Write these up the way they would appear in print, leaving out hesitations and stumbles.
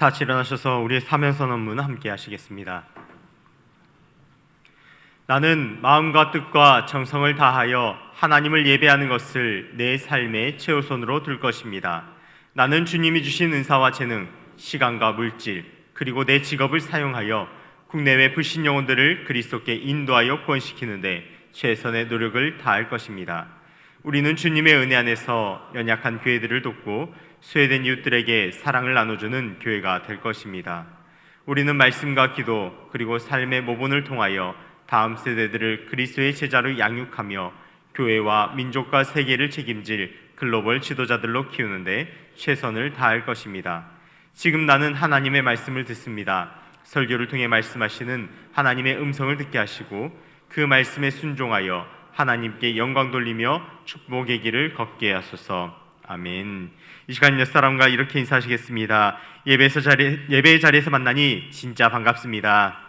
다 같이 일어나셔서 우리의 사명선 업문 함께 하시겠습니다. 나는 마음과 뜻과 정성을 다하여 하나님을 예배하는 것을 내 삶의 최우선으로 둘 것입니다. 나는 주님이 주신 은사와 재능, 시간과 물질, 그리고 내 직업을 사용하여 국내외 불신 영혼들을 그리스도께 인도하여 구원시키는데 최선의 노력을 다할 것입니다. 우리는 주님의 은혜 안에서 연약한 교회들을 돕고 소외된 이웃들에게 사랑을 나눠주는 교회가 될 것입니다. 우리는 말씀과 기도 그리고 삶의 모본을 통하여 다음 세대들을 그리스도의 제자로 양육하며 교회와 민족과 세계를 책임질 글로벌 지도자들로 키우는데 최선을 다할 것입니다. 지금 나는 하나님의 말씀을 듣습니다. 설교를 통해 말씀하시는 하나님의 음성을 듣게 하시고 그 말씀에 순종하여 하나님께 영광 돌리며 축복의 길을 걷게 하소서. 아멘. 이 시간 옛 사람과 이렇게 인사하시겠습니다. 예배의 자리에서 만나니 진짜 반갑습니다.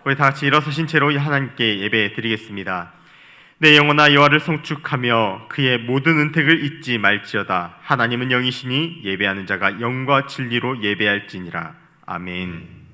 우리 다 같이 일어서신 채로 하나님께 예배 드리겠습니다. 내 영혼아 여호와를 송축하며 그의 모든 은택을 잊지 말지어다. 하나님은 영이시니 예배하는 자가 영과 진리로 예배할지니라. 아멘.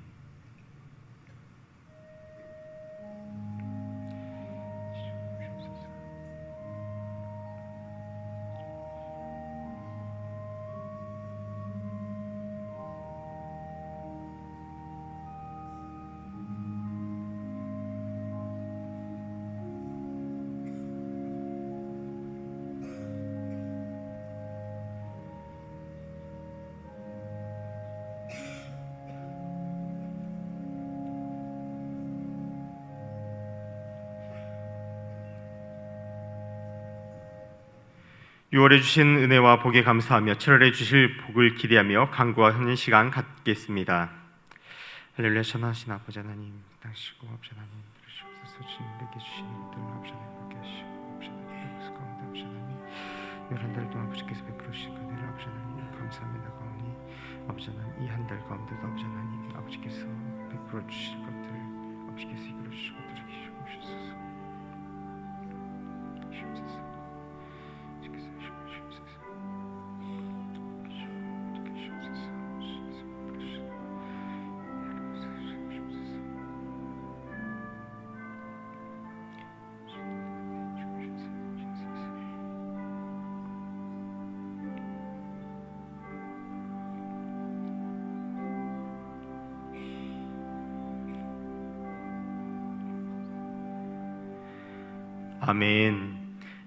(6월에) 주신 은혜와 복에 감사하며 (7월에) 주실 복을 기대하며 간구하는 시간 갖겠습니다. 할렐루야. 전하신 아버지 하나님, 당시고 아버지 하나님 들으시옵소서. 주님에게 주신 것들 아버지 하나님 받게 하시고 아버지 하나님 그 가운데 아버지 하나님 한 달 동안 아버지께서 베풀어 주신 은혜를 아버지 하나님 감사합니다. 가오니 아버지 하나님 이 한 달 가운데도 아버지 하나님 아버지께서 베풀어 주실 것들 아버지께서 이끌어 주실 것들을 주시옵소서. 아멘.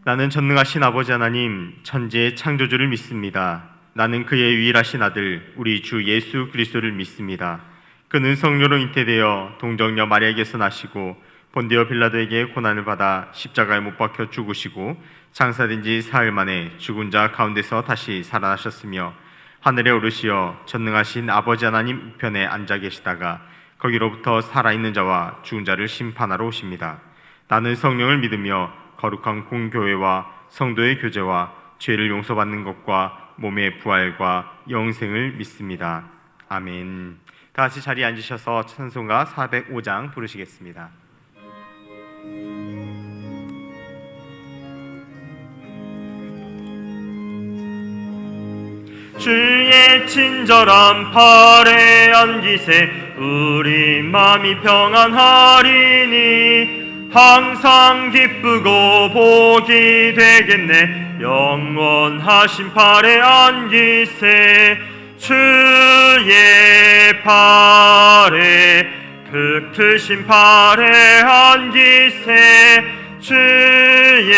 나는 전능하신 아버지 하나님 천지의 창조주를 믿습니다. 나는 그의 유일하신 아들 우리 주 예수 그리스도를 믿습니다. 그는 성령으로 잉태되어 동정녀 마리아에게서 나시고 본디오 빌라도에게 고난을 받아 십자가에 못 박혀 죽으시고 장사된 지 사흘 만에 죽은 자 가운데서 다시 살아나셨으며 하늘에 오르시어 전능하신 아버지 하나님 우편에 앉아 계시다가 거기로부터 살아있는 자와 죽은 자를 심판하러 오십니다. 나는 성령을 믿으며 거룩한 공교회와 성도의 교제와 죄를 용서받는 것과 몸의 부활과 영생을 믿습니다. 아멘. 다 같이 자리에 앉으셔서 찬송가 405장 부르시겠습니다. 주의 친절한 팔에 안기세 우리 마음이 평안하리니 항상 기쁘고 복이 되겠네. 영원하신 팔에 안기세 주의 팔에 그 크신 팔에 안기세 주의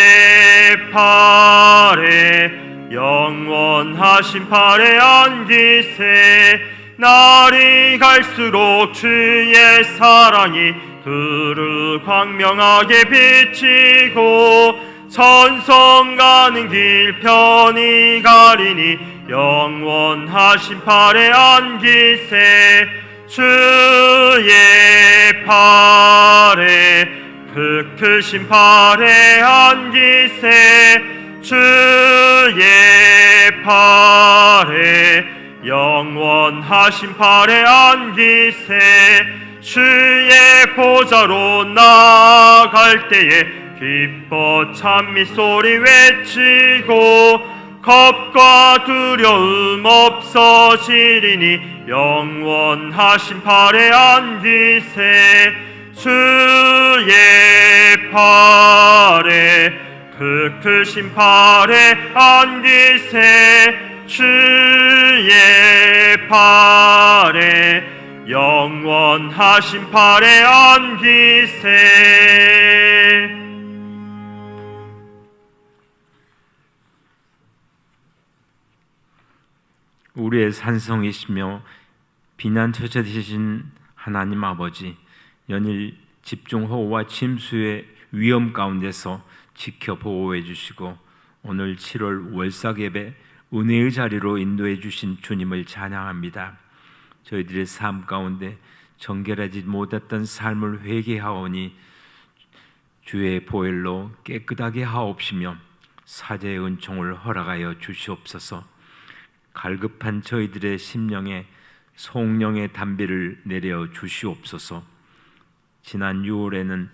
팔에 영원하신 팔에 안기세 날이 갈수록 주의 사랑이 두루 광명하게 비치고 천성 가는 길 편히 가리니 영원하신 팔에 안기세 주의 팔에 그 크신 팔에 안기세 주의 팔에 영원하신 팔에 안기세 주의 보좌로 나아갈 때에 기뻐 찬미 소리 외치고 겁과 두려움 없어지리니 영원하신 팔에 안기세. 주의 팔에 그 크신 팔에 안기세. 주의 팔에 영원하신 팔에 안기세. 우리의 산성이시며避難처자 되신 하나님 아버지, 연일 집중호우와 침수의 위험 가운데서 지켜 보호해 주시고 오늘 7월 월삭 예배 은혜의 자리로 인도해 주신 주님을 찬양합니다. 저희들의 삶 가운데 정결하지 못했던 삶을 회개하오니 주의 보혈로 깨끗하게 하옵시며 사제의 은총을 허락하여 주시옵소서. 갈급한 저희들의 심령에 성령의 담비를 내려 주시옵소서. 지난 6월에는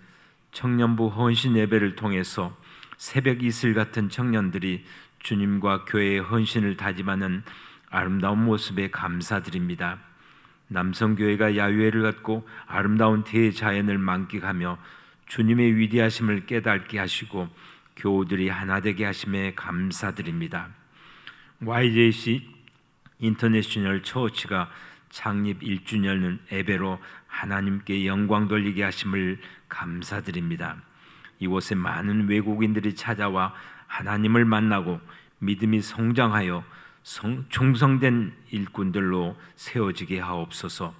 청년부 헌신 예배를 통해서 새벽 이슬 같은 청년들이 주님과 교회의 헌신을 다짐하는 아름다운 모습에 감사드립니다. 남성교회가 야유회를 갖고 아름다운 대자연을 만끽하며 주님의 위대하심을 깨닫게 하시고 교우들이 하나 되게 하심에 감사드립니다. YJC 인터내셔널 처치가 창립 1주년 예배로 하나님께 영광 돌리게 하심을 감사드립니다. 이곳에 많은 외국인들이 찾아와 하나님을 만나고 믿음이 성장하여 충성된 일꾼들로 세워지게 하옵소서.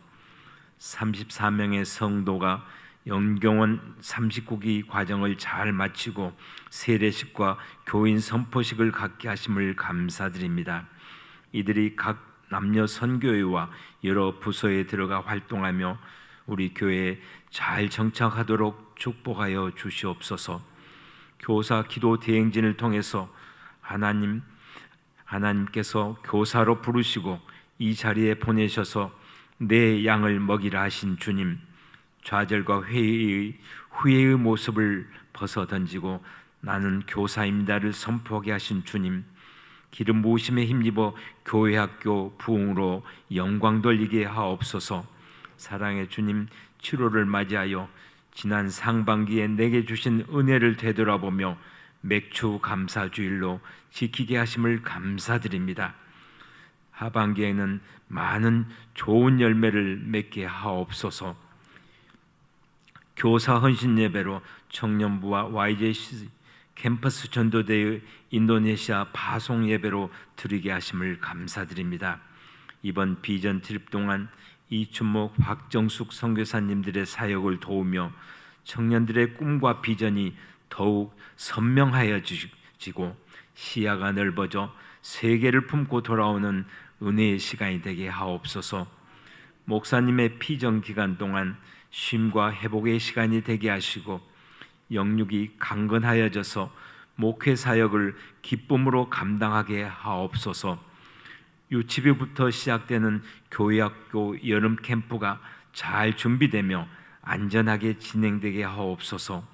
34명의 성도가 영경원 39기 과정을 잘 마치고 세례식과 교인 선포식을 갖게 하심을 감사드립니다. 이들이 각 남녀 선교회와 여러 부서에 들어가 활동하며 우리 교회에 잘 정착하도록 축복하여 주시옵소서. 교사 기도 대행진을 통해서 하나님께서 교사로 부르시고 이 자리에 보내셔서 내 양을 먹이라 하신 주님, 좌절과 후회의 모습을 벗어던지고 나는 교사입니다를 선포하게 하신 주님, 기름 부으심에 힘입어 교회학교 부흥으로 영광 돌리게 하옵소서. 사랑의 주님, 7월을 맞이하여 지난 상반기에 내게 주신 은혜를 되돌아보며 맥주 감사주일로 지키게 하심을 감사드립니다. 하반기에는 많은 좋은 열매를 맺게 하옵소서. 교사 헌신 예배로 청년부와 YJC 캠퍼스 전도대의 인도네시아 파송 예배로 드리게 하심을 감사드립니다. 이번 비전 트립 동안 이춘목, 박정숙 선교사님들의 사역을 도우며 청년들의 꿈과 비전이 더욱 선명하여지고 시야가 넓어져 세계를 품고 돌아오는 은혜의 시간이 되게 하옵소서. 목사님의 피정 기간 동안 쉼과 회복의 시간이 되게 하시고 영육이 강건하여져서 목회 사역을 기쁨으로 감당하게 하옵소서. 유치부부터 시작되는 교회학교 여름 캠프가 잘 준비되며 안전하게 진행되게 하옵소서.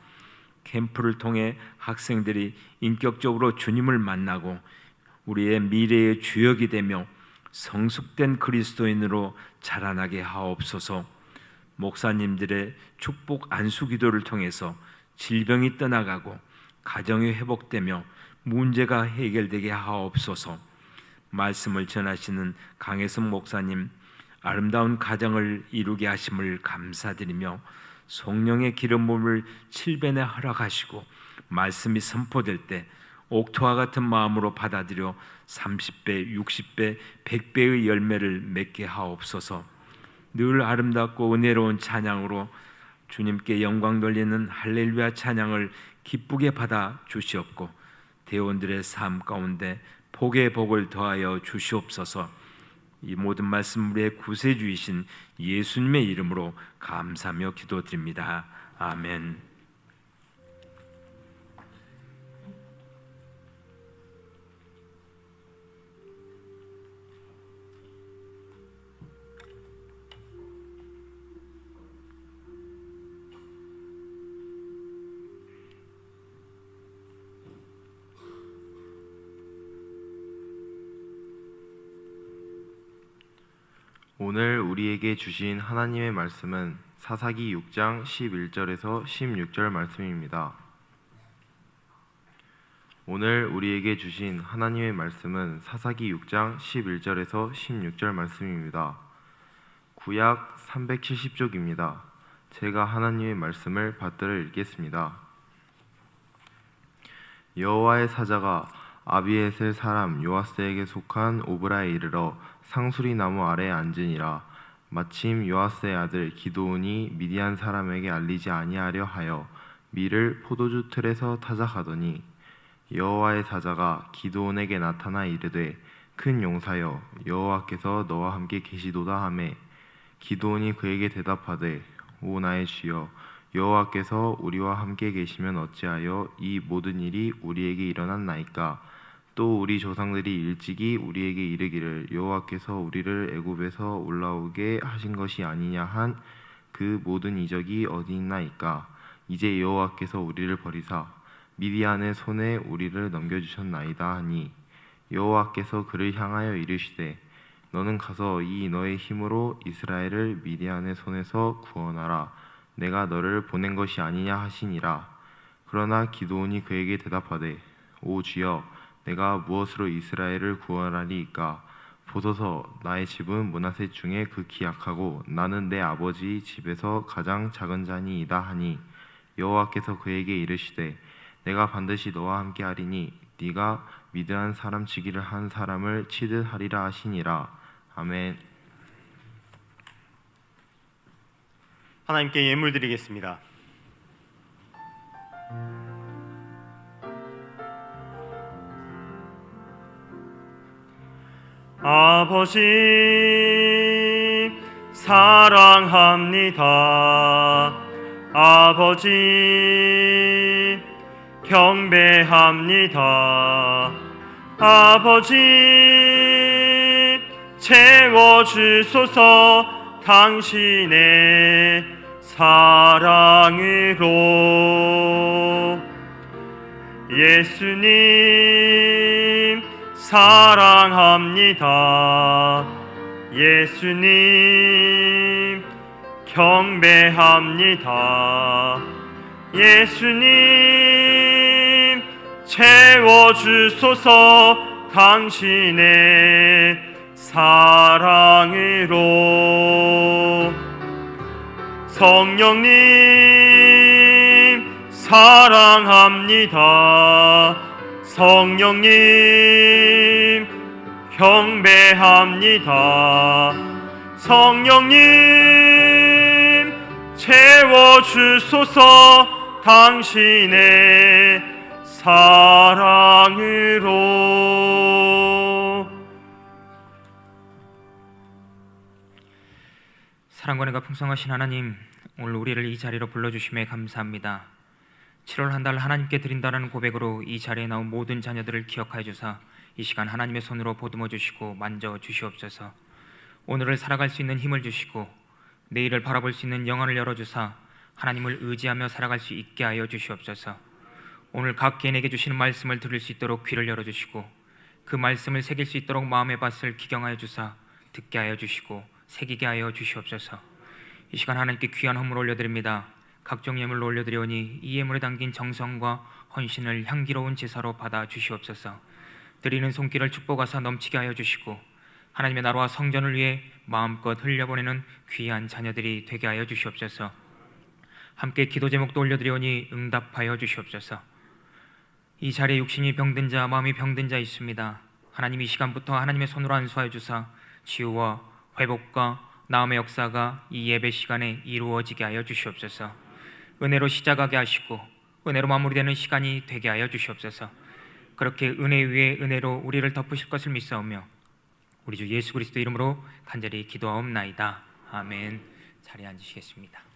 캠프를 통해 학생들이 인격적으로 주님을 만나고 우리의 미래의 주역이 되며 성숙된 그리스도인으로 자라나게 하옵소서. 목사님들의 축복 안수 기도를 통해서 질병이 떠나가고 가정이 회복되며 문제가 해결되게 하옵소서. 말씀을 전하시는 강혜성 목사님, 아름다운 가정을 이루게 하심을 감사드리며 성령의 기름 부음을 7배나 허락하시고 말씀이 선포될 때 옥토와 같은 마음으로 받아들여 30배, 60배, 100배의 열매를 맺게 하옵소서. 늘 아름답고 은혜로운 찬양으로 주님께 영광 돌리는 할렐루야 찬양을 기쁘게 받아 주시옵고 대원들의 삶 가운데 복의 복을 더하여 주시옵소서. 이 모든 말씀 우리의 구세주이신 예수님의 이름으로 감사하며 기도드립니다. 아멘. 오늘 우리에게 주신 하나님의 말씀은 사사기 6장 11절에서 16절 말씀입니다. 오늘 우리에게 주신 하나님의 말씀은 사사기 6장 11절에서 16절 말씀입니다. 구약 370쪽입니다. 제가 하나님의 말씀을 받들어 읽겠습니다. 여호와의 사자가 아비에셀 사람 요아스에게 속한 오브라에 이르러 상수리 나무 아래에 앉으니라. 마침 요아스의 아들 기드온이 미디안 사람에게 알리지 아니하려 하여 밀을 포도주 틀에서 타자 가더니 여호와의 사자가 기드온에게 나타나 이르되 큰 용사여 여호와께서 너와 함께 계시도다 하매 기드온이 그에게 대답하되 오 나의 주여 여호와께서 우리와 함께 계시면 어찌하여 이 모든 일이 우리에게 일어났나이까? 또 우리 조상들이 일찍이 우리에게 이르기를 여호와께서 우리를 애굽에서 올라오게 하신 것이 아니냐 한 그 모든 이적이 어디 있나이까? 이제 여호와께서 우리를 버리사 미디안의 손에 우리를 넘겨주셨나이다 하니 여호와께서 그를 향하여 이르시되 너는 가서 이 너의 힘으로 이스라엘을 미디안의 손에서 구원하라. 내가 너를 보낸 것이 아니냐 하시니라. 그러나 기드온이 그에게 대답하되 오 주여 내가 무엇으로 이스라엘을 구원하리이까? 보소서 나의 집은 므낫세 중에 극히 약하고 나는 내 아버지 집에서 가장 작은 자니이다 하니 여호와께서 그에게 이르시되 내가 반드시 너와 함께 하리니 네가 미드안 사람 치기를 한 사람을 치듯 하리라 하시니라. 아멘. 하나님께 예물 드리겠습니다. 아버지 사랑합니다. 아버지 경배합니다. 아버지 채워주소서 당신의 사랑으로. 예수님 사랑합니다. 예수님 경배합니다. 예수님 채워주소서 당신의 사랑으로. 성령님 사랑합니다. 성령님 경배합니다. 성령님 채워주소서 당신의 사랑으로. 사랑과 은혜가 풍성하신 하나님, 오늘 우리를 이 자리로 불러주심에 감사합니다. 7월 한 달 하나님께 드린다는 고백으로 이 자리에 나온 모든 자녀들을 기억하여 주사 이 시간 하나님의 손으로 보듬어 주시고 만져 주시옵소서. 오늘을 살아갈 수 있는 힘을 주시고 내일을 바라볼 수 있는 영혼을 열어주사 하나님을 의지하며 살아갈 수 있게 하여 주시옵소서. 오늘 각 개인에게 주시는 말씀을 들을 수 있도록 귀를 열어주시고 그 말씀을 새길 수 있도록 마음의 밭을 기경하여 주사 듣게 하여 주시고 새기게 하여 주시옵소서. 이 시간 하나님께 귀한 헌물 올려드립니다. 각종 예물로 올려드리오니 이 예물에 담긴 정성과 헌신을 향기로운 제사로 받아 주시옵소서. 드리는 손길을 축복하사 넘치게 하여 주시고 하나님의 나라와 성전을 위해 마음껏 흘려보내는 귀한 자녀들이 되게 하여 주시옵소서. 함께 기도 제목도 올려드리오니 응답하여 주시옵소서. 이 자리에 육신이 병든 자, 마음이 병든 자 있습니다. 하나님 이 시간부터 하나님의 손으로 안수하여 주사 치유와 회복과 나음의 역사가 이 예배 시간에 이루어지게 하여 주시옵소서. 은혜로 시작하게 하시고 은혜로 마무리되는 시간이 되게 하여 주시옵소서. 그렇게 은혜 위에 은혜로 우리를 덮으실 것을 믿사오며 우리 주 예수 그리스도 이름으로 간절히 기도하옵나이다. 아멘. 자리에 앉으시겠습니다.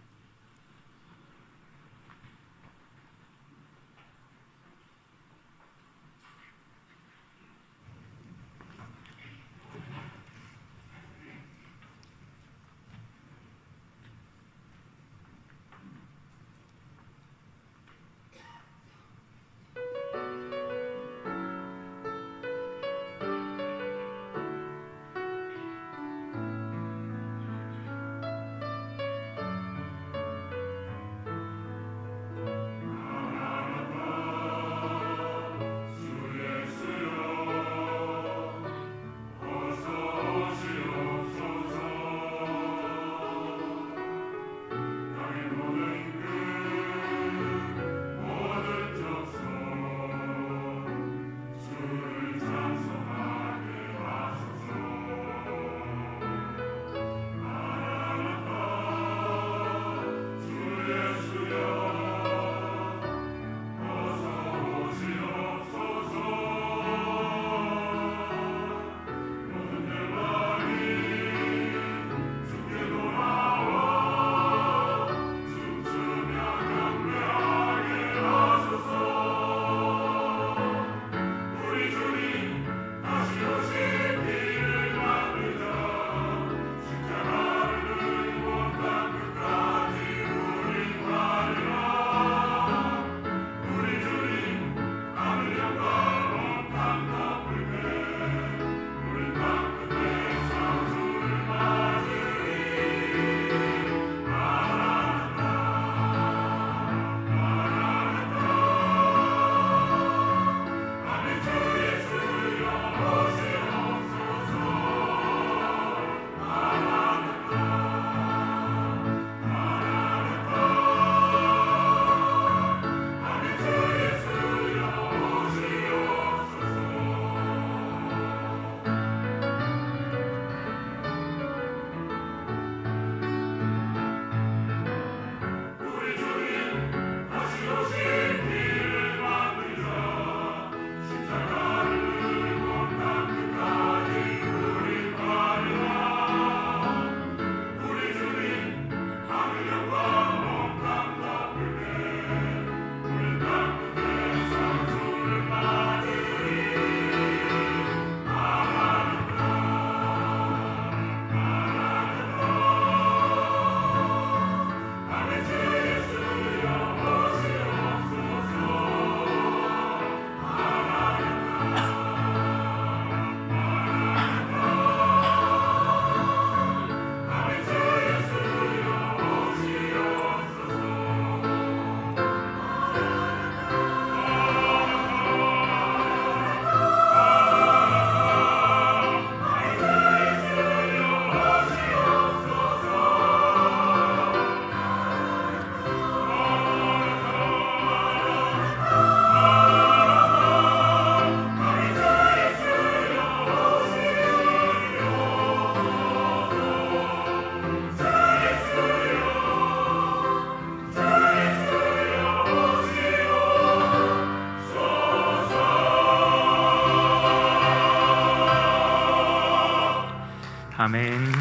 아멘.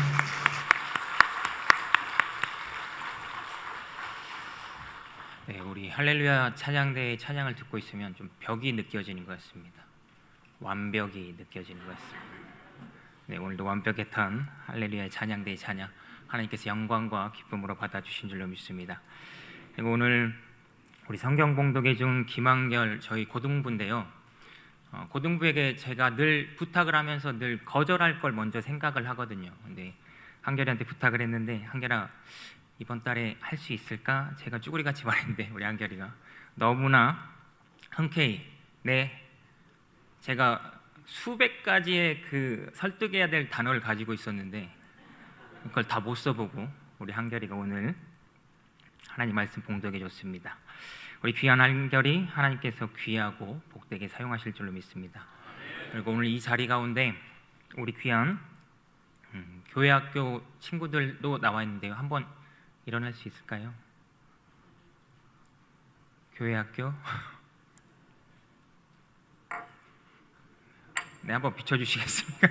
네, 우리 할렐루야 찬양대의 찬양을 듣고 있으면 좀 벽이 느껴지는 것 같습니다. 완벽이 느껴지는 것 같습니다. 네, 오늘도 완벽했던 할렐루야 찬양대의 찬양 하나님께서 영광과 기쁨으로 받아주신 줄로 믿습니다. 그리고 오늘 우리 성경 봉독의 중 김한결 저희 고등부인데요. 고등부에게 제가 늘 부탁을 하면서 늘 거절할 걸 먼저 생각을 하거든요. 근데 한결이한테 부탁을 했는데, 한결아 이번 달에 할 수 있을까? 제가 쭈구리같이 말했는데 우리 한결이가 너무나 흔쾌히 네, 제가 수백 가지의 그 설득해야 될 단어를 가지고 있었는데 그걸 다 못 써보고 우리 한결이가 오늘 하나님 말씀 봉독해 줬습니다. 우리 귀한 한결이 하나님께서 귀하고 복되게 사용하실 줄로 믿습니다. 그리고 오늘 이 자리 가운데 우리 귀한 교회학교 친구들도 나와 있는데요. 한번 일어날 수 있을까요? 교회학교 네, 한번 비춰주시겠습니까?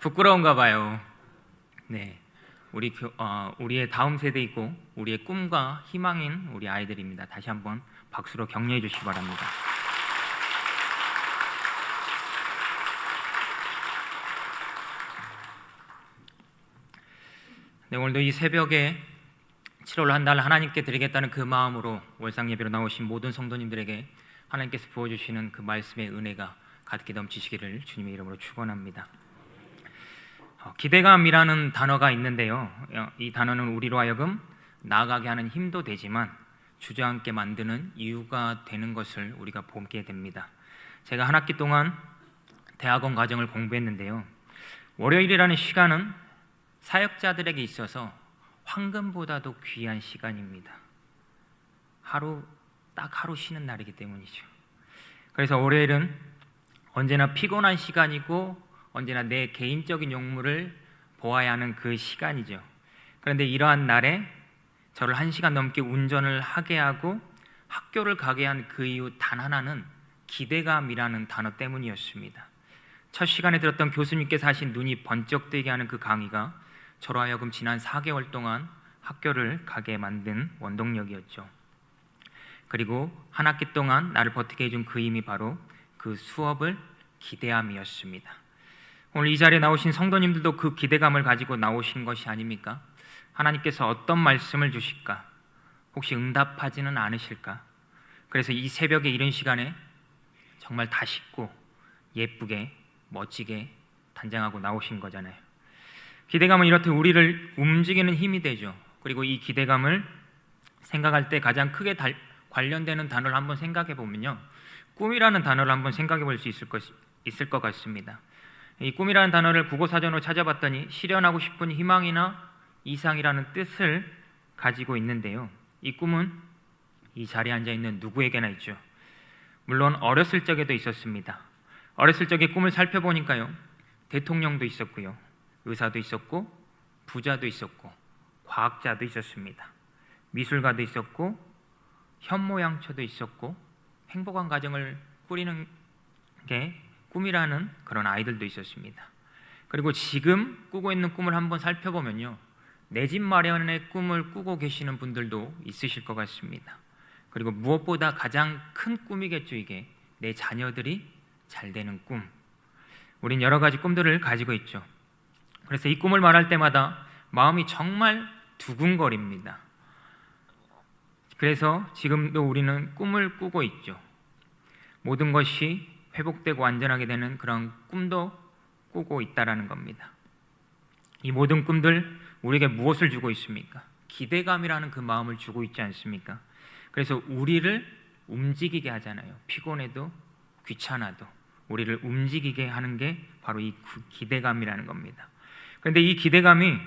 부끄러운가 봐요. 네, 우리의 다음 세대이고 우리의 꿈과 희망인 우리 아이들입니다. 다시 한번 박수로 격려해 주시기 바랍니다. 네, 오늘도 이 새벽에 7월 한 달 하나님께 드리겠다는 그 마음으로 월상 예배로 나오신 모든 성도님들에게 하나님께서 부어주시는 그 말씀의 은혜가 가득히 넘치시기를 주님의 이름으로 축원합니다. 기대감이라는 단어가 있는데요. 이 단어는 우리로 하여금 나아가게 하는 힘도 되지만 주저앉게 만드는 이유가 되는 것을 우리가 보게 됩니다. 제가 한 학기 동안 대학원 과정을 공부했는데요. 월요일이라는 시간은 사역자들에게 있어서 황금보다도 귀한 시간입니다. 딱 하루 쉬는 날이기 때문이죠. 그래서 월요일은 언제나 피곤한 시간이고 언제나 내 개인적인 욕구를 보아야 하는 그 시간이죠. 그런데 이러한 날에 저를 1시간 넘게 운전을 하게 하고 학교를 가게 한 그 이유 단 하나는 기대감이라는 단어 때문이었습니다. 첫 시간에 들었던 교수님께서 하신 눈이 번쩍 뜨게 하는 그 강의가 저로 하여금 지난 4개월 동안 학교를 가게 만든 원동력이었죠. 그리고 한 학기 동안 나를 버티게 해준 그 힘이 바로 그 수업을 기대함이었습니다. 오늘 이 자리에 나오신 성도님들도 그 기대감을 가지고 나오신 것이 아닙니까? 하나님께서 어떤 말씀을 주실까? 혹시 응답하지는 않으실까? 그래서 이 새벽에 이른 시간에 정말 다 씻고 예쁘게 멋지게 단장하고 나오신 거잖아요. 기대감은 이렇듯 우리를 움직이는 힘이 되죠. 그리고 이 기대감을 생각할 때 가장 크게 관련되는 단어를 한번 생각해 보면요, 꿈이라는 단어를 한번 생각해 볼 수 있을 것 같습니다. 이 꿈이라는 단어를 국어사전으로 찾아봤더니 실현하고 싶은 희망이나 이상이라는 뜻을 가지고 있는데요. 이 꿈은 이 자리에 앉아 있는 누구에게나 있죠. 물론 어렸을 적에도 있었습니다. 어렸을 적에 꿈을 살펴보니까요, 대통령도 있었고요, 의사도 있었고, 부자도 있었고, 과학자도 있었습니다. 미술가도 있었고, 현모양처도 있었고, 행복한 가정을 꾸리는 게 꿈이라는 그런 아이들도 있었습니다. 그리고 지금 꾸고 있는 꿈을 한번 살펴보면요, 내 집 마련의 꿈을 꾸고 계시는 분들도 있으실 것 같습니다. 그리고 무엇보다 가장 큰 꿈이겠죠. 이게 내 자녀들이 잘 되는 꿈. 우린 여러 가지 꿈들을 가지고 있죠. 그래서 이 꿈을 말할 때마다 마음이 정말 두근거립니다. 그래서 지금도 우리는 꿈을 꾸고 있죠. 모든 것이 회복되고 안전하게 되는 그런 꿈도 꾸고 있다라는 겁니다. 이 모든 꿈들 우리에게 무엇을 주고 있습니까? 기대감이라는 그 마음을 주고 있지 않습니까? 그래서 우리를 움직이게 하잖아요. 피곤해도 귀찮아도 우리를 움직이게 하는 게 바로 이 기대감이라는 겁니다. 그런데 이 기대감이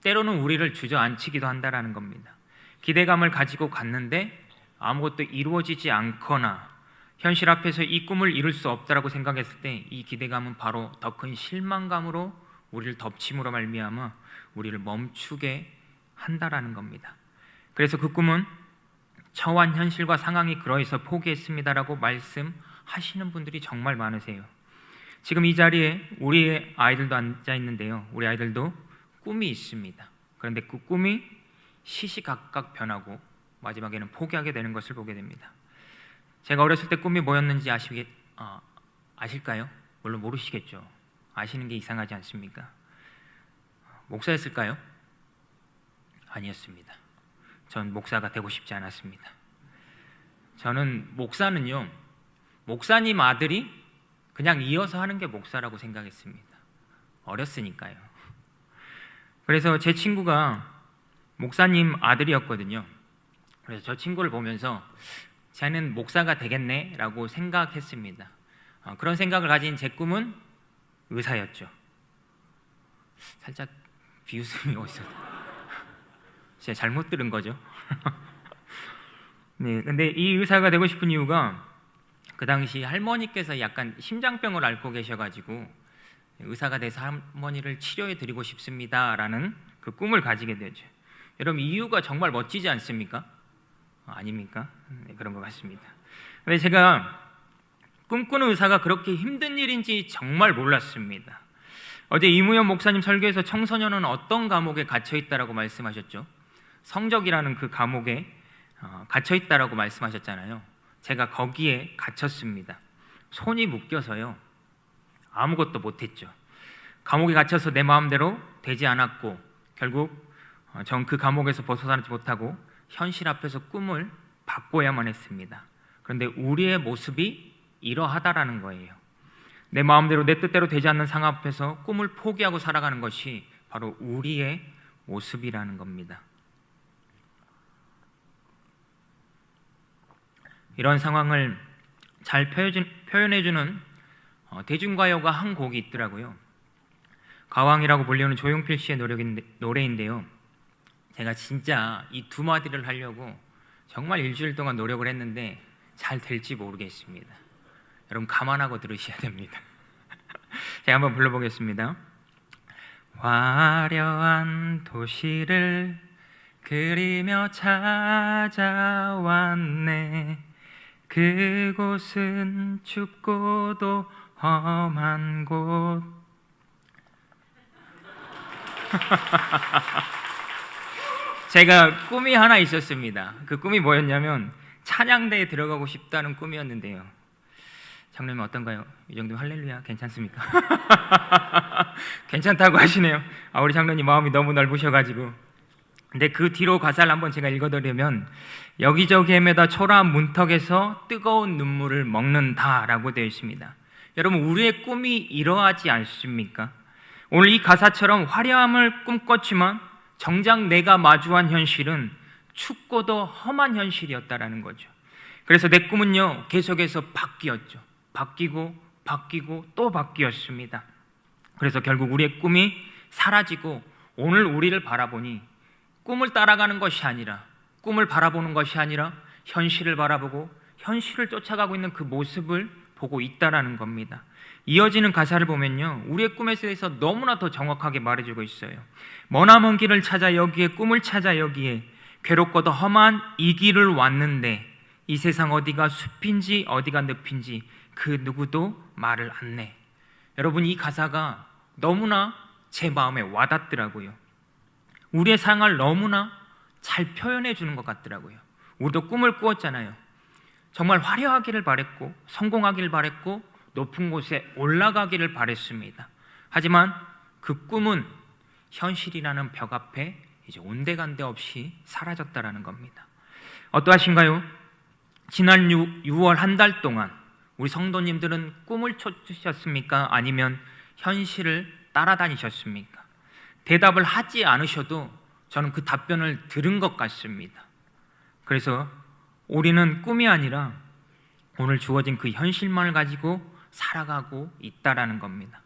때로는 우리를 주저앉히기도 한다라는 겁니다. 기대감을 가지고 갔는데 아무것도 이루어지지 않거나 현실 앞에서 이 꿈을 이룰 수 없다라고 생각했을 때 이 기대감은 바로 더 큰 실망감으로 우리를 덮침으로 말미암아 우리를 멈추게 한다라는 겁니다. 그래서 그 꿈은 처한 현실과 상황이 그러해서 포기했습니다라고 말씀하시는 분들이 정말 많으세요. 지금 이 자리에 우리의 아이들도 앉아 있는데요. 우리 아이들도 꿈이 있습니다. 그런데 그 꿈이 시시각각 변하고 마지막에는 포기하게 되는 것을 보게 됩니다. 제가 어렸을 때 꿈이 뭐였는지 아실까요? 물론 모르시겠죠. 아시는 게 이상하지 않습니까? 목사였을까요? 아니었습니다. 전 목사가 되고 싶지 않았습니다. 저는 목사는요, 목사님 아들이 그냥 이어서 하는 게 목사라고 생각했습니다. 어렸으니까요. 그래서 제 친구가 목사님 아들이었거든요. 그래서 저 친구를 보면서 쟤는 목사가 되겠네 라고 생각했습니다. 그런 생각을 가진 제 꿈은 의사였죠. 살짝 비웃음이 어디서 제가 잘못 들은 거죠. 네, 근데 이 의사가 되고 싶은 이유가 그 당시 할머니께서 약간 심장병을 앓고 계셔가지고 의사가 돼서 할머니를 치료해 드리고 싶습니다라는 그 꿈을 가지게 되죠. 여러분, 이유가 정말 멋지지 않습니까? 아닙니까? 네, 그런 것 같습니다. 근데 제가 꿈꾸는 의사가 그렇게 힘든 일인지 정말 몰랐습니다. 어제 이무현 목사님 설교에서 청소년은 어떤 감옥에 갇혀 있다라고 말씀하셨죠? 성적이라는 그 감옥에 갇혀 있다라고 말씀하셨잖아요. 제가 거기에 갇혔습니다. 손이 묶여서요, 아무것도 못했죠. 감옥에 갇혀서 내 마음대로 되지 않았고 결국 전 그 감옥에서 벗어나지 못하고 현실 앞에서 꿈을 바꿔야만 했습니다. 그런데 우리의 모습이 이러하다라는 거예요. 내 마음대로 내 뜻대로 되지 않는 상황 앞에서 꿈을 포기하고 살아가는 것이 바로 우리의 모습이라는 겁니다. 이런 상황을 잘 표현해주는 대중가요가 한 곡이 있더라고요. 가왕이라고 불리는 조용필 씨의 노래인데요. 제가 진짜 이 두 마디를 하려고 정말 일주일 동안 노력을 했는데 잘 될지 모르겠습니다. 여러분 감안하고 들으셔야 됩니다. 제가 한번 불러보겠습니다. 화려한 도시를 그리며 찾아왔네. 그곳은 춥고도 험한 곳. 제가 꿈이 하나 있었습니다. 그 꿈이 뭐였냐면 찬양대에 들어가고 싶다는 꿈이었는데요. 장로님 어떤가요? 이 정도면 할렐루야 괜찮습니까? 괜찮다고 하시네요. 우리 장로님 마음이 너무 넓으셔가지고. 근데 그 뒤로 가사를 한번 제가 읽어드리면 여기저기 헤매다 초라한 문턱에서 뜨거운 눈물을 먹는다라고 되어 있습니다. 여러분, 우리의 꿈이 이러하지 않습니까? 오늘 이 가사처럼 화려함을 꿈꿨지만 정작 내가 마주한 현실은 춥고도 험한 현실이었다라는 거죠. 그래서 내 꿈은요 계속해서 바뀌었죠. 바뀌고 또 바뀌었습니다. 그래서 결국 우리의 꿈이 사라지고 오늘 우리를 바라보니 꿈을 따라가는 것이 아니라, 꿈을 바라보는 것이 아니라 현실을 바라보고 현실을 쫓아가고 있는 그 모습을 보고 있다라는 겁니다. 이어지는 가사를 보면요, 우리의 꿈에 대해서 너무나 더 정확하게 말해주고 있어요. 머나먼 길을 찾아 여기에, 꿈을 찾아 여기에, 괴롭고도 험한 이 길을 왔는데 이 세상 어디가 숲인지 어디가 늪인지 그 누구도 말을 안 내. 여러분, 이 가사가 너무나 제 마음에 와닿더라고요. 우리의 상황을 너무나 잘 표현해 주는 것 같더라고요. 우리도 꿈을 꾸었잖아요. 정말 화려하기를 바랬고 성공하기를 바랬고 높은 곳에 올라가기를 바랬습니다. 하지만 그 꿈은 현실이라는 벽 앞에 이제 온데간데 없이 사라졌다라는 겁니다. 어떠하신가요? 지난 6월 한 달 동안 우리 성도님들은 꿈을 쫓으셨습니까? 아니면 현실을 따라다니셨습니까? 대답을 하지 않으셔도 저는 그 답변을 들은 것 같습니다. 그래서 우리는 꿈이 아니라 오늘 주어진 그 현실만을 가지고 살아가고 있다라는 겁니다.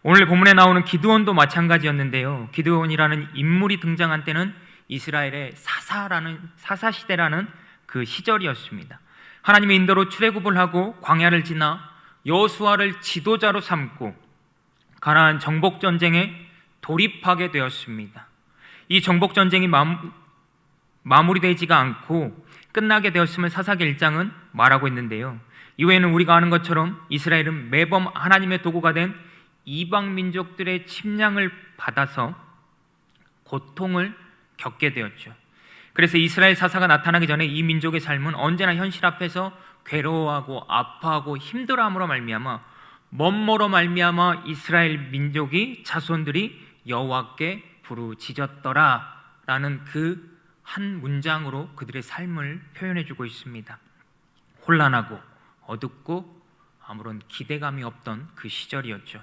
오늘 본문에 나오는 기드온도 마찬가지였는데요. 기드온이라는 인물이 등장한 때는 이스라엘의 사사 시대라는 그 시절이었습니다. 하나님의 인도로 출애굽을 하고 광야를 지나 여호수아를 지도자로 삼고 가나안 정복 전쟁에 돌입하게 되었습니다. 이 정복 전쟁이 마무리되지가 않고 끝나게 되었음을 사사기 1장은 말하고 있는데요. 이외에는 우리가 아는 것처럼 이스라엘은 매번 하나님의 도구가 된 이방 민족들의 침략을 받아서 고통을 겪게 되었죠. 그래서 이스라엘 사사가 나타나기 전에 이 민족의 삶은 언제나 현실 앞에서 괴로워하고 아파하고 힘들어함으로 말미암아 멋모로 말미암아 이스라엘 민족이 자손들이 여호와께 부르짖었더라라는 그 한 문장으로 그들의 삶을 표현해주고 있습니다. 혼란하고 어둡고 아무런 기대감이 없던 그 시절이었죠.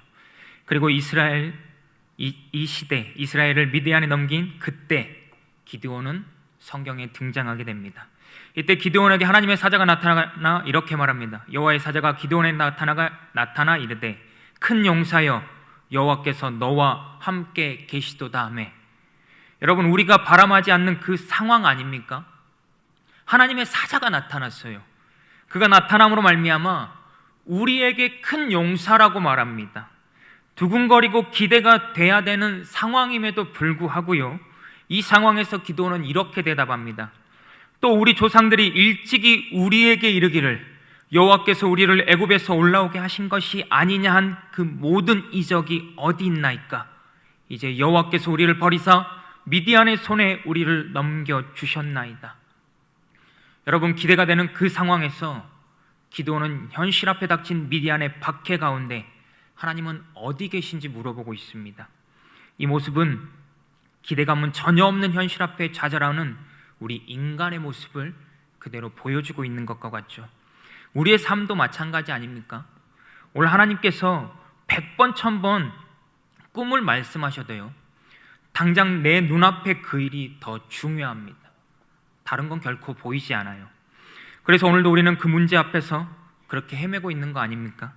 그리고 이 시대 이스라엘을 미디안에 넘긴 그때 기드온은 성경에 등장하게 됩니다. 이때 기드온에게 하나님의 사자가 나타나 이렇게 말합니다. 여호와의 사자가 기드온에 나타나 이르되 큰 용사여 여호와께서 너와 함께 계시도다 하매. 여러분, 우리가 바람하지 않는 그 상황 아닙니까? 하나님의 사자가 나타났어요. 그가 나타남으로 말미암아 우리에게 큰 용사라고 말합니다. 두근거리고 기대가 돼야 되는 상황임에도 불구하고요, 이 상황에서 기도는 이렇게 대답합니다. 또 우리 조상들이 일찍이 우리에게 이르기를 여호와께서 우리를 애굽에서 올라오게 하신 것이 아니냐 한 그 모든 이적이 어디 있나이까? 이제 여호와께서 우리를 버리사 미디안의 손에 우리를 넘겨주셨나이다. 여러분, 기대가 되는 그 상황에서 기드온은 현실 앞에 닥친 미디안의 박해 가운데 하나님은 어디 계신지 물어보고 있습니다. 이 모습은 기대감은 전혀 없는 현실 앞에 좌절하는 우리 인간의 모습을 그대로 보여주고 있는 것과 같죠. 우리의 삶도 마찬가지 아닙니까? 오늘 하나님께서 100번 1000번 꿈을 말씀하셔도요, 당장 내 눈앞에 그 일이 더 중요합니다. 다른 건 결코 보이지 않아요. 그래서 오늘도 우리는 그 문제 앞에서 그렇게 헤매고 있는 거 아닙니까?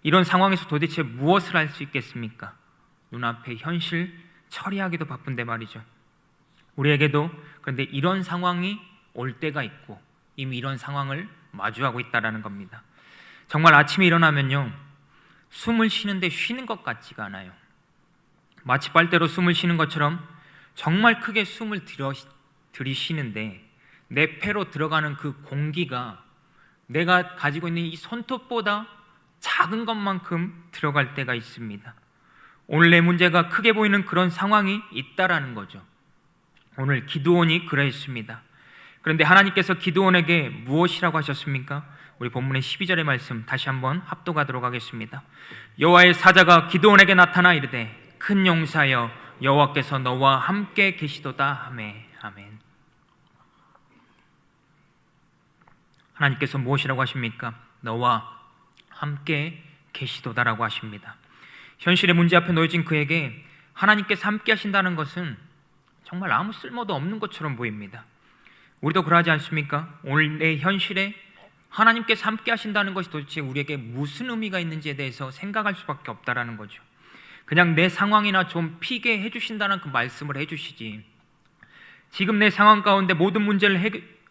이런 상황에서 도대체 무엇을 할 수 있겠습니까? 눈앞에 현실 처리하기도 바쁜데 말이죠. 우리에게도 그런데 이런 상황이 올 때가 있고 이미 이런 상황을 마주하고 있다는 겁니다. 정말 아침에 일어나면요, 숨을 쉬는데 쉬는 것 같지가 않아요. 마치 빨대로 숨을 쉬는 것처럼 정말 크게 숨을 들이쉬는데 내 폐로 들어가는 그 공기가 내가 가지고 있는 이 손톱보다 작은 것만큼 들어갈 때가 있습니다. 오늘 내 문제가 크게 보이는 그런 상황이 있다라는 거죠. 오늘 기드온이 그러했습니다. 그런데 하나님께서 기드온에게 무엇이라고 하셨습니까? 우리 본문의 12절의 말씀 다시 한번 합독하도록 하겠습니다. 여호와의 사자가 기드온에게 나타나 이르되 큰 용사여 여호와께서 너와 함께 계시도다 하매. 아멘. 하나님께서 무엇이라고 하십니까? 너와 함께 계시도다라고 하십니다. 현실의 문제 앞에 놓여진 그에게 하나님께서 함께 하신다는 것은 정말 아무 쓸모도 없는 것처럼 보입니다. 우리도 그러하지 않습니까? 오늘 내 현실에 하나님께서 함께 하신다는 것이 도대체 우리에게 무슨 의미가 있는지에 대해서 생각할 수밖에 없다라는 거죠. 그냥 내 상황이나 좀 피게 해주신다는 그 말씀을 해주시지, 지금 내 상황 가운데 모든 문제를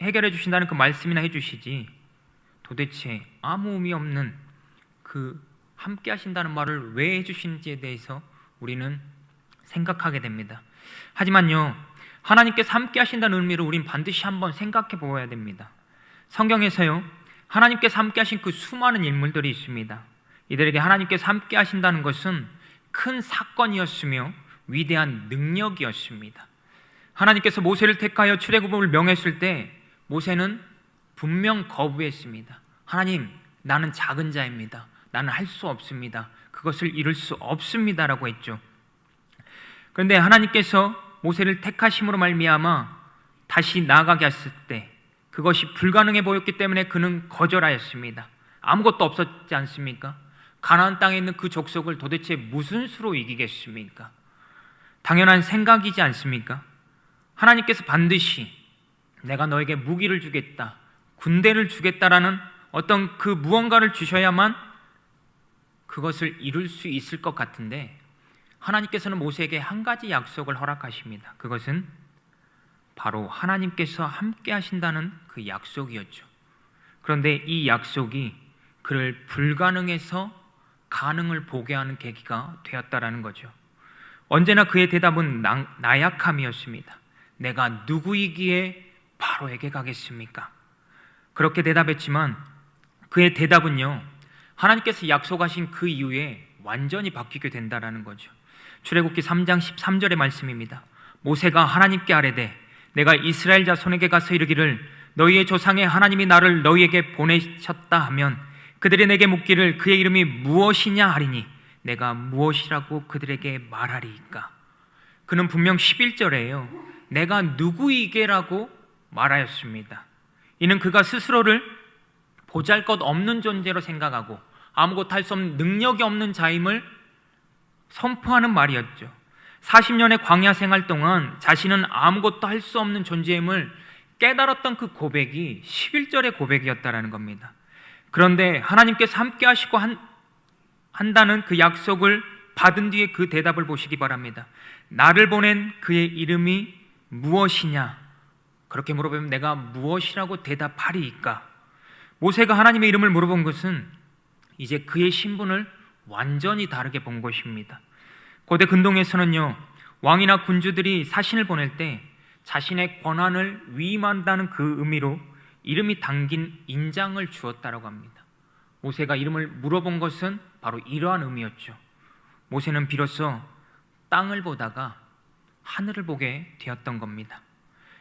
해결해 주신다는 그 말씀이나 해주시지, 도대체 아무 의미 없는 그 함께 하신다는 말을 왜 해주시는지에 대해서 우리는 생각하게 됩니다. 하지만요, 하나님께서 함께 하신다는 의미를 우린 반드시 한번 생각해 보아야 됩니다. 성경에서요, 하나님께서 함께 하신 그 수많은 인물들이 있습니다. 이들에게 하나님께서 함께 하신다는 것은 큰 사건이었으며 위대한 능력이었습니다. 하나님께서 모세를 택하여 출애굽을 명했을 때 모세는 분명 거부했습니다. 하나님, 나는 작은 자입니다. 나는 할 수 없습니다. 그것을 이룰 수 없습니다라고 했죠. 그런데 하나님께서 모세를 택하심으로 말미암아 다시 나아가게 했을 때 그것이 불가능해 보였기 때문에 그는 거절하였습니다. 아무것도 없었지 않습니까? 가나안 땅에 있는 그 족속을 도대체 무슨 수로 이기겠습니까? 당연한 생각이지 않습니까? 하나님께서 반드시 내가 너에게 무기를 주겠다, 군대를 주겠다라는 어떤 그 무언가를 주셔야만 그것을 이룰 수 있을 것 같은데, 하나님께서는 모세에게 한 가지 약속을 허락하십니다. 그것은 바로 하나님께서 함께 하신다는 그 약속이었죠. 그런데 이 약속이 그를 불가능에서 가능을 보게 하는 계기가 되었다라는 거죠. 언제나 그의 대답은 나약함이었습니다. 내가 누구이기에 바로에게 가겠습니까? 그렇게 대답했지만 그의 대답은요, 하나님께서 약속하신 그 이후에 완전히 바뀌게 된다라는 거죠. 출애굽기 3장 13절의 말씀입니다. 모세가 하나님께 아뢰되 내가 이스라엘 자손에게 가서 이르기를 너희의 조상의 하나님이 나를 너희에게 보내셨다 하면 그들이 내게 묻기를 그의 이름이 무엇이냐 하리니 내가 무엇이라고 그들에게 말하리이까. 그는 분명 11절에요, 내가 누구이게라고 말하였습니다. 이는 그가 스스로를 보잘것없는 존재로 생각하고 아무것도 할 수 없는 능력이 없는 자임을 선포하는 말이었죠. 40년의 광야 생활 동안 자신은 아무것도 할 수 없는 존재임을 깨달았던 그 고백이 11절의 고백이었다라는 겁니다. 그런데 하나님께서 함께 하시고 한다는 그 약속을 받은 뒤에 그 대답을 보시기 바랍니다. 나를 보낸 그의 이름이 무엇이냐? 그렇게 물어보면 내가 무엇이라고 대답하리이까? 모세가 하나님의 이름을 물어본 것은 이제 그의 신분을 완전히 다르게 본 것입니다. 고대 근동에서는요, 왕이나 군주들이 사신을 보낼 때 자신의 권한을 위임한다는 그 의미로 이름이 담긴 인장을 주었다라고 합니다. 모세가 이름을 물어본 것은 바로 이러한 의미였죠. 모세는 비로소 땅을 보다가 하늘을 보게 되었던 겁니다.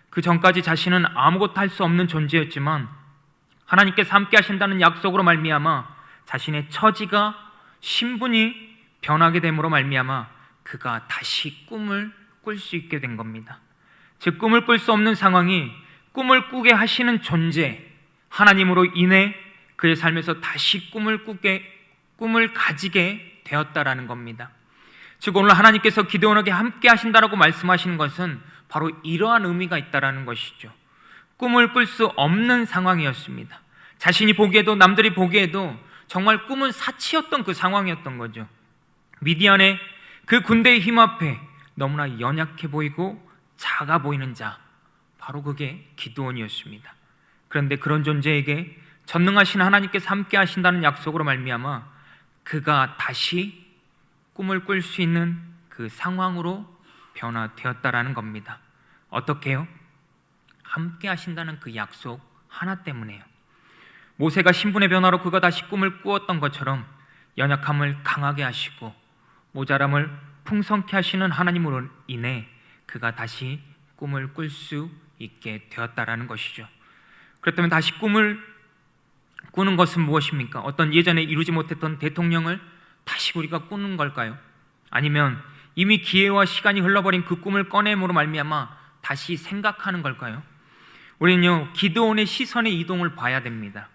그 전까지 자신은 아무것도 할 수 없는 존재였지만 하나님께서 함께 하신다는 약속으로 말미암아 자신의 처지가, 신분이 변하게 됨으로 말미암아 그가 다시 꿈을 꿀 수 있게 된 겁니다. 즉 꿈을 꿀 수 없는 상황이 꿈을 꾸게 하시는 존재 하나님으로 인해 그의 삶에서 다시 꿈을 가지게 되었다라는 겁니다. 즉 오늘 하나님께서 기드온에게 함께 하신다라고 말씀하시는 것은 바로 이러한 의미가 있다라는 것이죠. 꿈을 꿀 수 없는 상황이었습니다. 자신이 보기에도, 남들이 보기에도 정말 꿈은 사치였던 그 상황이었던 거죠. 미디안의 그 군대의 힘 앞에 너무나 연약해 보이고 작아 보이는 자, 바로 그게 기드온이었습니다. 그런데 그런 존재에게 전능하신 하나님께서 함께 하신다는 약속으로 말미암아 그가 다시 꿈을 꿀 수 있는 그 상황으로 변화되었다라는 겁니다. 어떻게요? 함께 하신다는 그 약속 하나 때문에요. 모세가 신분의 변화로 그가 다시 꿈을 꾸었던 것처럼 연약함을 강하게 하시고 모자람을 풍성케 하시는 하나님으로 인해 그가 다시 꿈을 꿀 수 있게 되었다라는 것이죠. 그렇다면 다시 꿈을 꾸는 것은 무엇입니까? 어떤 예전에 이루지 못했던 대통령을 다시 우리가 꾸는 걸까요? 아니면 이미 기회와 시간이 흘러버린 그 꿈을 꺼냄으로 말미암아 다시 생각하는 걸까요? 우리는요, 기드온의 시선의 이동을 봐야 됩니다.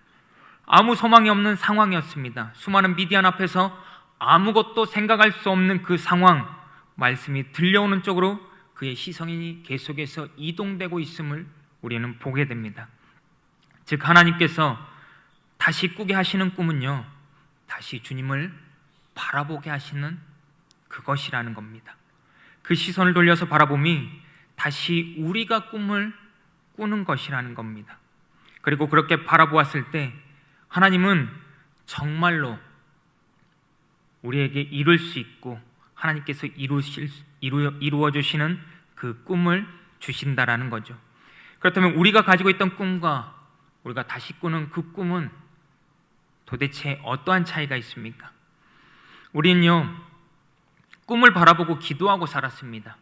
아무 소망이 없는 상황이었습니다. 수많은 미디안 앞에서 아무것도 생각할 수 없는 그 상황, 말씀이 들려오는 쪽으로 그의 시선이 계속해서 이동되고 있음을 우리는 보게 됩니다. 즉 하나님께서 다시 꾸게 하시는 꿈은요, 다시 주님을 바라보게 하시는 그것이라는 겁니다. 그 시선을 돌려서 바라봄이 다시 우리가 꿈을 꾸는 것이라는 겁니다. 그리고 그렇게 바라보았을 때 하나님은 정말로 우리에게 이룰 수 있고 하나님께서 이루어 주시는 그 꿈을 주신다라는 거죠. 그렇다면 우리가 가지고 있던 꿈과 우리가 다시 꾸는 그 꿈은 도대체 어떠한 차이가 있습니까? 우리는요, 꿈을 바라보고 기도하고 살았습니다.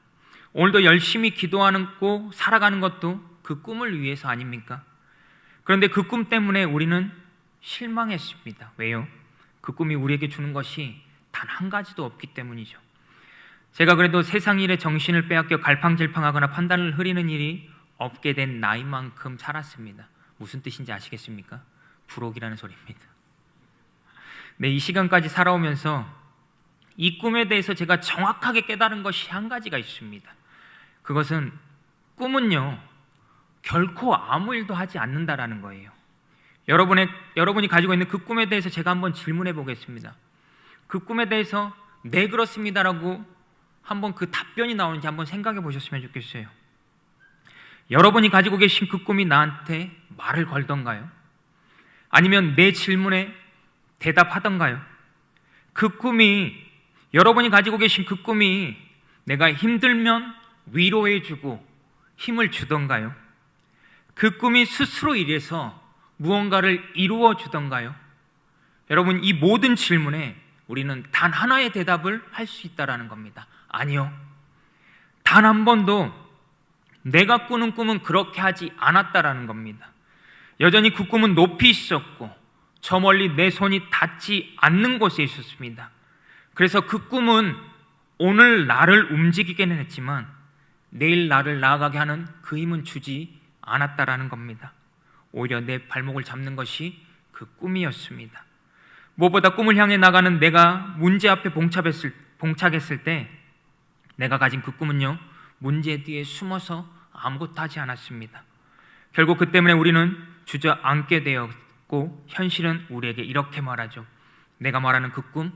오늘도 열심히 기도하고 살아가는 것도 그 꿈을 위해서 아닙니까? 그런데 그 꿈 때문에 우리는 실망했습니다. 왜요? 그 꿈이 우리에게 주는 것이 단 한 가지도 없기 때문이죠. 제가 그래도 세상 일에 정신을 빼앗겨 갈팡질팡하거나 판단을 흐리는 일이 없게 된 나이만큼 살았습니다. 무슨 뜻인지 아시겠습니까? 부록이라는 소리입니다. 네, 이 시간까지 살아오면서 이 꿈에 대해서 제가 정확하게 깨달은 것이 한 가지가 있습니다. 그것은 꿈은요, 결코 아무 일도 하지 않는다라는 거예요. 여러분이 가지고 있는 그 꿈에 대해서 제가 한번 질문해 보겠습니다. 그 꿈에 대해서 네 그렇습니다라고 한번 그 답변이 나오는지 한번 생각해 보셨으면 좋겠어요. 여러분이 가지고 계신 그 꿈이 나한테 말을 걸던가요? 아니면 내 질문에 대답하던가요? 그 꿈이, 여러분이 가지고 계신 그 꿈이 내가 힘들면 위로해주고 힘을 주던가요? 그 꿈이 스스로 일해서 무언가를 이루어 주던가요? 여러분, 이 모든 질문에 우리는 단 하나의 대답을 할 수 있다라는 겁니다. 아니요. 단 한 번도 내가 꾸는 꿈은 그렇게 하지 않았다라는 겁니다. 여전히 그 꿈은 높이 있었고 저 멀리 내 손이 닿지 않는 곳에 있었습니다. 그래서 그 꿈은 오늘 나를 움직이게는 했지만 내일 나를 나아가게 하는 그 힘은 주지 않았다라는 겁니다. 오히려 내 발목을 잡는 것이 그 꿈이었습니다. 무엇보다 꿈을 향해 나가는 내가 문제 앞에 봉착했을 때 내가 가진 그 꿈은요, 문제 뒤에 숨어서 아무것도 하지 않았습니다. 결국 그 때문에 우리는 주저앉게 되었고 현실은 우리에게 이렇게 말하죠. 내가 말하는 그 꿈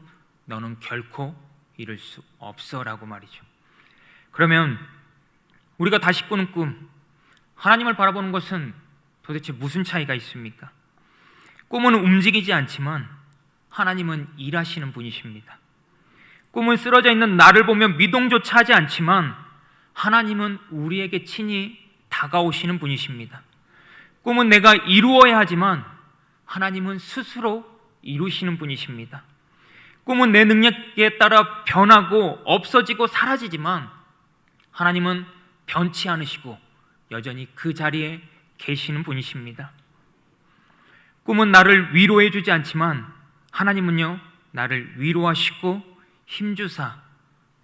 너는 결코 이룰 수 없어 라고 말이죠. 그러면 우리가 다시 꾸는 꿈, 하나님을 바라보는 것은 도대체 무슨 차이가 있습니까? 꿈은 움직이지 않지만 하나님은 일하시는 분이십니다. 꿈은 쓰러져 있는 나를 보며 미동조차 하지 않지만 하나님은 우리에게 친히 다가오시는 분이십니다. 꿈은 내가 이루어야 하지만 하나님은 스스로 이루시는 분이십니다. 꿈은 내 능력에 따라 변하고 없어지고 사라지지만 하나님은 변치 않으시고 여전히 그 자리에 계시는 분이십니다. 꿈은 나를 위로해 주지 않지만 하나님은요, 나를 위로하시고 힘주사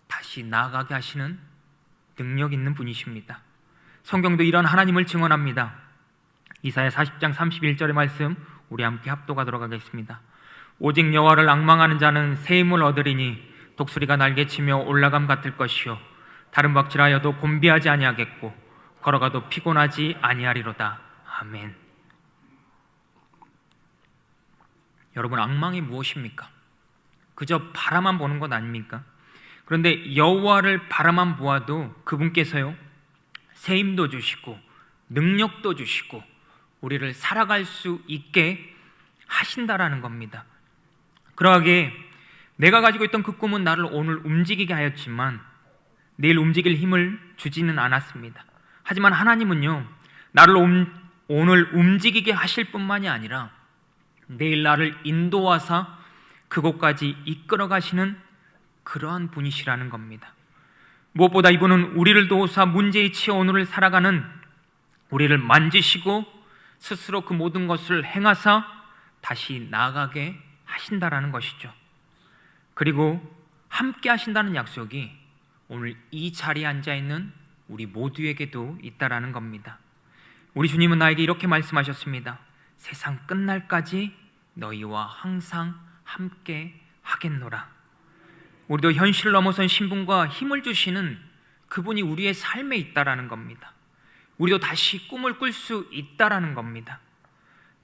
다시 나아가게 하시는 능력 있는 분이십니다. 성경도 이런 하나님을 증언합니다. 이사야 40장 31절의 말씀 우리 함께 합독하도록 하겠습니다. 오직 여호와를 앙망하는 자는 새 힘을 얻으리니 독수리가 날개치며 올라감 같을 것이요 다른 박질하여도 곤비하지 아니하겠고 걸어가도 피곤하지 아니하리로다. 아멘. 여러분, 앙망이 무엇입니까? 그저 바라만 보는 것 아닙니까? 그런데 여호와를 바라만 보아도 그분께서요, 새 힘도 주시고 능력도 주시고 우리를 살아갈 수 있게 하신다라는 겁니다. 그러하게 내가 가지고 있던 그 꿈은 나를 오늘 움직이게 하였지만 내일 움직일 힘을 주지는 않았습니다. 하지만 하나님은요, 나를 오늘 움직이게 하실 뿐만이 아니라 내일 나를 인도하사 그곳까지 이끌어 가시는 그러한 분이시라는 겁니다. 무엇보다 이분은 우리를 도우사 문제에 치여 오늘을 살아가는 우리를 만지시고 스스로 그 모든 것을 행하사 다시 나아가게 하신다라는 것이죠. 그리고 함께 하신다는 약속이 오늘 이 자리에 앉아있는 우리 모두에게도 있다라는 겁니다. 우리 주님은 나에게 이렇게 말씀하셨습니다. 세상 끝날까지 너희와 항상 함께 하겠노라. 우리도 현실을 넘어선 신분과 힘을 주시는 그분이 우리의 삶에 있다라는 겁니다. 우리도 다시 꿈을 꿀 수 있다라는 겁니다.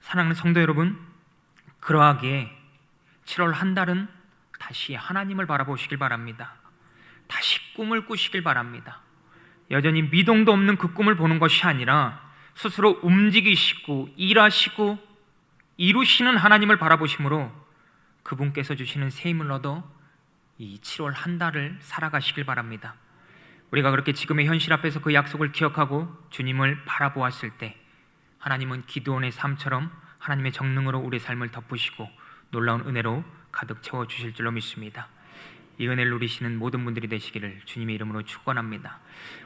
사랑하는 성도 여러분, 그러하기에 7월 한 달은 다시 하나님을 바라보시길 바랍니다. 다시 꿈을 꾸시길 바랍니다. 여전히 미동도 없는 그 꿈을 보는 것이 아니라 스스로 움직이시고 일하시고 이루시는 하나님을 바라보심으로 그분께서 주시는 새 힘을 얻어 이 7월 한 달을 살아가시길 바랍니다. 우리가 그렇게 지금의 현실 앞에서 그 약속을 기억하고 주님을 바라보았을 때 하나님은 기드온의 삶처럼 하나님의 정능으로 우리의 삶을 덮으시고 놀라운 은혜로 가득 채워주실 줄로 믿습니다. 이 은혜를 누리시는 모든 분들이 되시기를 주님의 이름으로 축원합니다.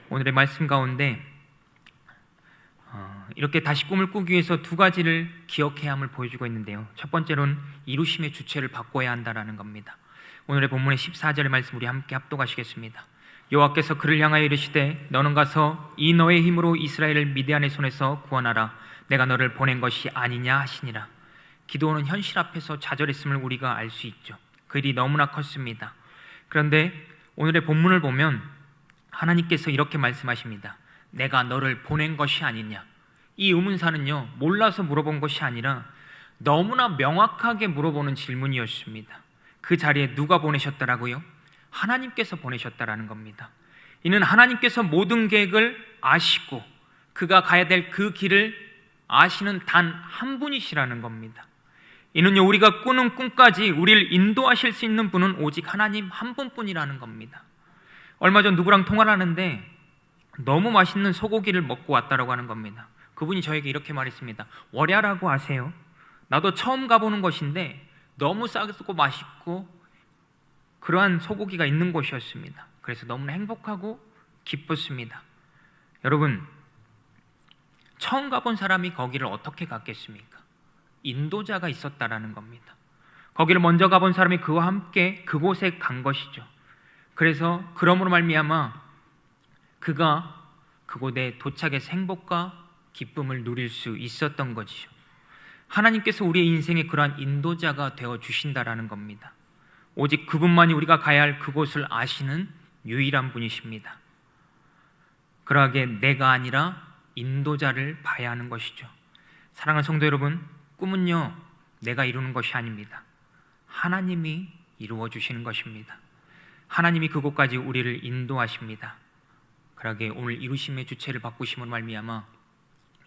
오늘의 말씀 가운데 이렇게 다시 꿈을 꾸기 위해서 두 가지를 기억해야 함을 보여주고 있는데요. 첫 번째로는 이루심의 주체를 바꿔야 한다는 겁니다. 오늘의 본문의 14절의 말씀 우리 함께 합독하시겠습니다. 여호와께서 그를 향하여 이르시되 너는 가서 이 너의 힘으로 이스라엘을 미디안의 손에서 구원하라. 내가 너를 보낸 것이 아니냐 하시니라. 기드온은 현실 앞에서 좌절했음을 우리가 알 수 있죠. 그 일이 너무나 컸습니다. 그런데 오늘의 본문을 보면 하나님께서 이렇게 말씀하십니다. 내가 너를 보낸 것이 아니냐. 이 의문사는요, 몰라서 물어본 것이 아니라 너무나 명확하게 물어보는 질문이었습니다. 그 자리에 누가 보내셨더라고요? 하나님께서 보내셨다라는 겁니다. 이는 하나님께서 모든 계획을 아시고 그가 가야 될 그 길을 아시는 단 한 분이시라는 겁니다. 이는요, 우리가 꾸는 꿈까지 우리를 인도하실 수 있는 분은 오직 하나님 한 분뿐이라는 겁니다. 얼마 전 누구랑 통화를 하는데 너무 맛있는 소고기를 먹고 왔다라고 하는 겁니다. 그분이 저에게 이렇게 말했습니다. 월야라고 아세요? 나도 처음 가보는 것인데 너무 싸고 맛있고 그러한 소고기가 있는 곳이었습니다. 그래서 너무나 행복하고 기뻤습니다. 여러분, 처음 가본 사람이 거기를 어떻게 갔겠습니까? 인도자가 있었다라는 겁니다. 거기를 먼저 가본 사람이 그와 함께 그곳에 간 것이죠. 그래서 그러므로 말미암아 그가 그곳에 도착해서 행복과 기쁨을 누릴 수 있었던 거지요. 하나님께서 우리의 인생에 그러한 인도자가 되어 주신다라는 겁니다. 오직 그분만이 우리가 가야 할 그곳을 아시는 유일한 분이십니다. 그러하게 내가 아니라 인도자를 봐야 하는 것이죠. 사랑하는 성도 여러분, 꿈은요 내가 이루는 것이 아닙니다. 하나님이 이루어 주시는 것입니다. 하나님이 그곳까지 우리를 인도하십니다. 그러하게 오늘 이루심의 주체를 바꾸심으로 말미암아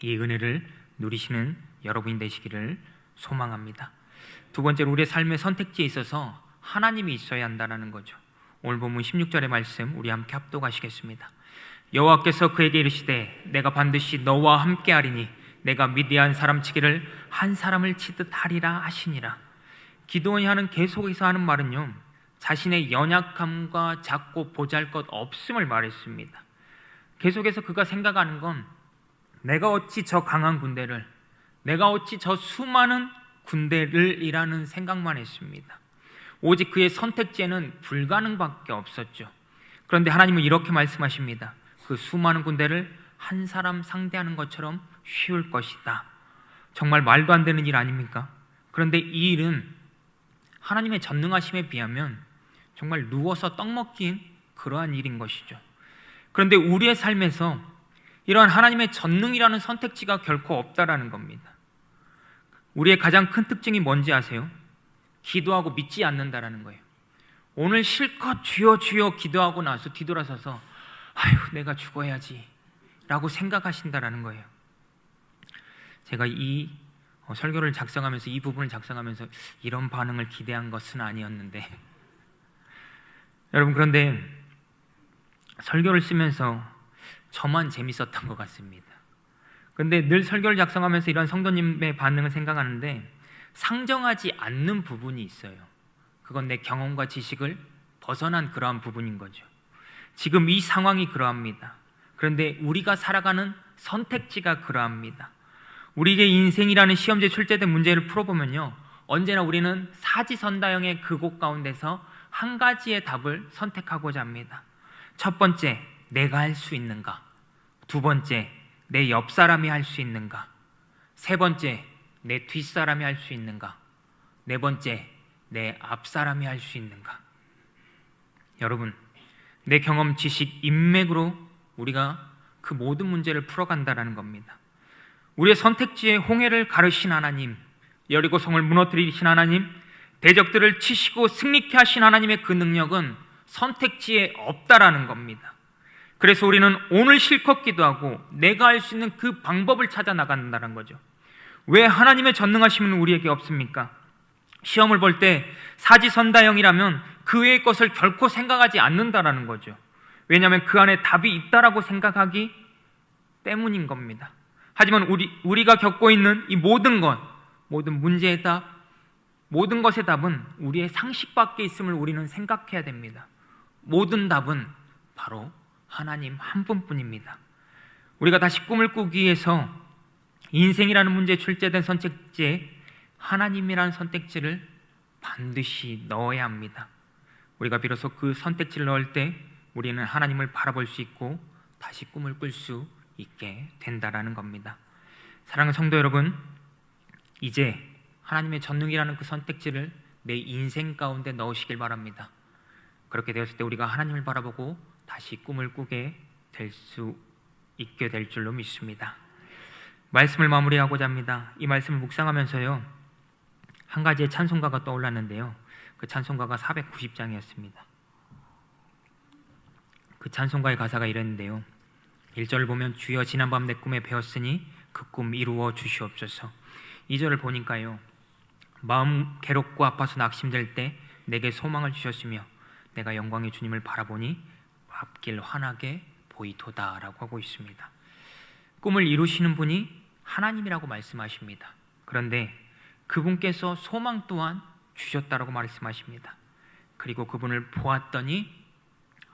이 은혜를 누리시는 여러분이 되시기를 소망합니다. 두 번째로 우리의 삶의 선택지에 있어서 하나님이 있어야 한다는 거죠. 오늘 본문 16절의 말씀 우리 함께 합독하시겠습니다. 여호와께서 그에게 이르시되 내가 반드시 너와 함께하리니 내가 미디안 사람 치기를 한 사람을 치듯 하리라 하시니라. 기드온이 하는 계속해서 하는 말은요 자신의 연약함과 작고 보잘것없음을 말했습니다. 계속해서 그가 생각하는 건 내가 어찌 저 강한 군대를, 내가 어찌 저 수많은 군대를 이라는 생각만 했습니다. 오직 그의 선택지에는 불가능밖에 없었죠. 그런데 하나님은 이렇게 말씀하십니다. 그 수많은 군대를 한 사람 상대하는 것처럼 쉬울 것이다. 정말 말도 안 되는 일 아닙니까? 그런데 이 일은 하나님의 전능하심에 비하면 정말 누워서 떡 먹기인 그러한 일인 것이죠. 그런데 우리의 삶에서 이러한 하나님의 전능이라는 선택지가 결코 없다라는 겁니다. 우리의 가장 큰 특징이 뭔지 아세요? 기도하고 믿지 않는다라는 거예요. 오늘 실컷 주여 주여 기도하고 나서 뒤돌아서서 아휴 내가 죽어야지 라고 생각하신다라는 거예요. 제가 이 설교를 작성하면서 이 부분을 작성하면서 이런 반응을 기대한 것은 아니었는데 여러분, 그런데 설교를 쓰면서 저만 재밌었던 것 같습니다. 그런데 늘 설교를 작성하면서 이런 성도님의 반응을 생각하는데 상정하지 않는 부분이 있어요. 그건 내 경험과 지식을 벗어난 그러한 부분인 거죠. 지금 이 상황이 그러합니다. 그런데 우리가 살아가는 선택지가 그러합니다. 우리의 인생이라는 시험지에 출제된 문제를 풀어보면요 언제나 우리는 사지선다형의 그곳 가운데서 한 가지의 답을 선택하고자 합니다. 첫 번째, 내가 할 수 있는가? 두 번째, 내 옆 사람이 할 수 있는가? 세 번째, 내 뒷사람이 할 수 있는가? 네 번째, 내 앞사람이 할 수 있는가? 여러분, 내 경험, 지식, 인맥으로 우리가 그 모든 문제를 풀어간다는 겁니다. 우리의 선택지에 홍해를 가르신 하나님, 여리고성을 무너뜨리신 하나님, 대적들을 치시고 승리케 하신 하나님의 그 능력은 선택지에 없다라는 겁니다. 그래서 우리는 오늘 실컷 기도하고 내가 할 수 있는 그 방법을 찾아 나간다는 거죠. 왜 하나님의 전능하심은 우리에게 없습니까? 시험을 볼 때 사지선다형이라면 그 외의 것을 결코 생각하지 않는다라는 거죠. 왜냐하면 그 안에 답이 있다라고 생각하기 때문인 겁니다. 하지만 우리가 겪고 있는 이 모든 것, 모든 문제의 답, 모든 것의 답은 우리의 상식 밖에 있음을 우리는 생각해야 됩니다. 모든 답은 바로 하나님 한 분뿐입니다. 우리가 다시 꿈을 꾸기 위해서 인생이라는 문제에 출제된 선택지에 하나님이라는 선택지를 반드시 넣어야 합니다. 우리가 비로소 그 선택지를 넣을 때 우리는 하나님을 바라볼 수 있고 다시 꿈을 꿀 수 있게 된다라는 겁니다. 사랑하는 성도 여러분, 이제 하나님의 전능이라는 그 선택지를 내 인생 가운데 넣으시길 바랍니다. 그렇게 되었을 때 우리가 하나님을 바라보고 다시 꿈을 꾸게 될 수 있게 될 줄로 믿습니다. 말씀을 마무리하고자 합니다. 이 말씀을 묵상하면서요 한 가지의 찬송가가 떠올랐는데요, 그 찬송가가 490장이었습니다. 그 찬송가의 가사가 이랬는데요, 1절을 보면 주여 지난밤 내 꿈에 배웠으니 그 꿈 이루어 주시옵소서. 2절을 보니까요, 마음 괴롭고 아파서 낙심될 때 내게 소망을 주셨으며 내가 영광의 주님을 바라보니 앞길 환하게 보이도다 라고 하고 있습니다. 꿈을 이루시는 분이 하나님이라고 말씀하십니다. 그런데 그분께서 소망 또한 주셨다라고 말씀하십니다. 그리고 그분을 보았더니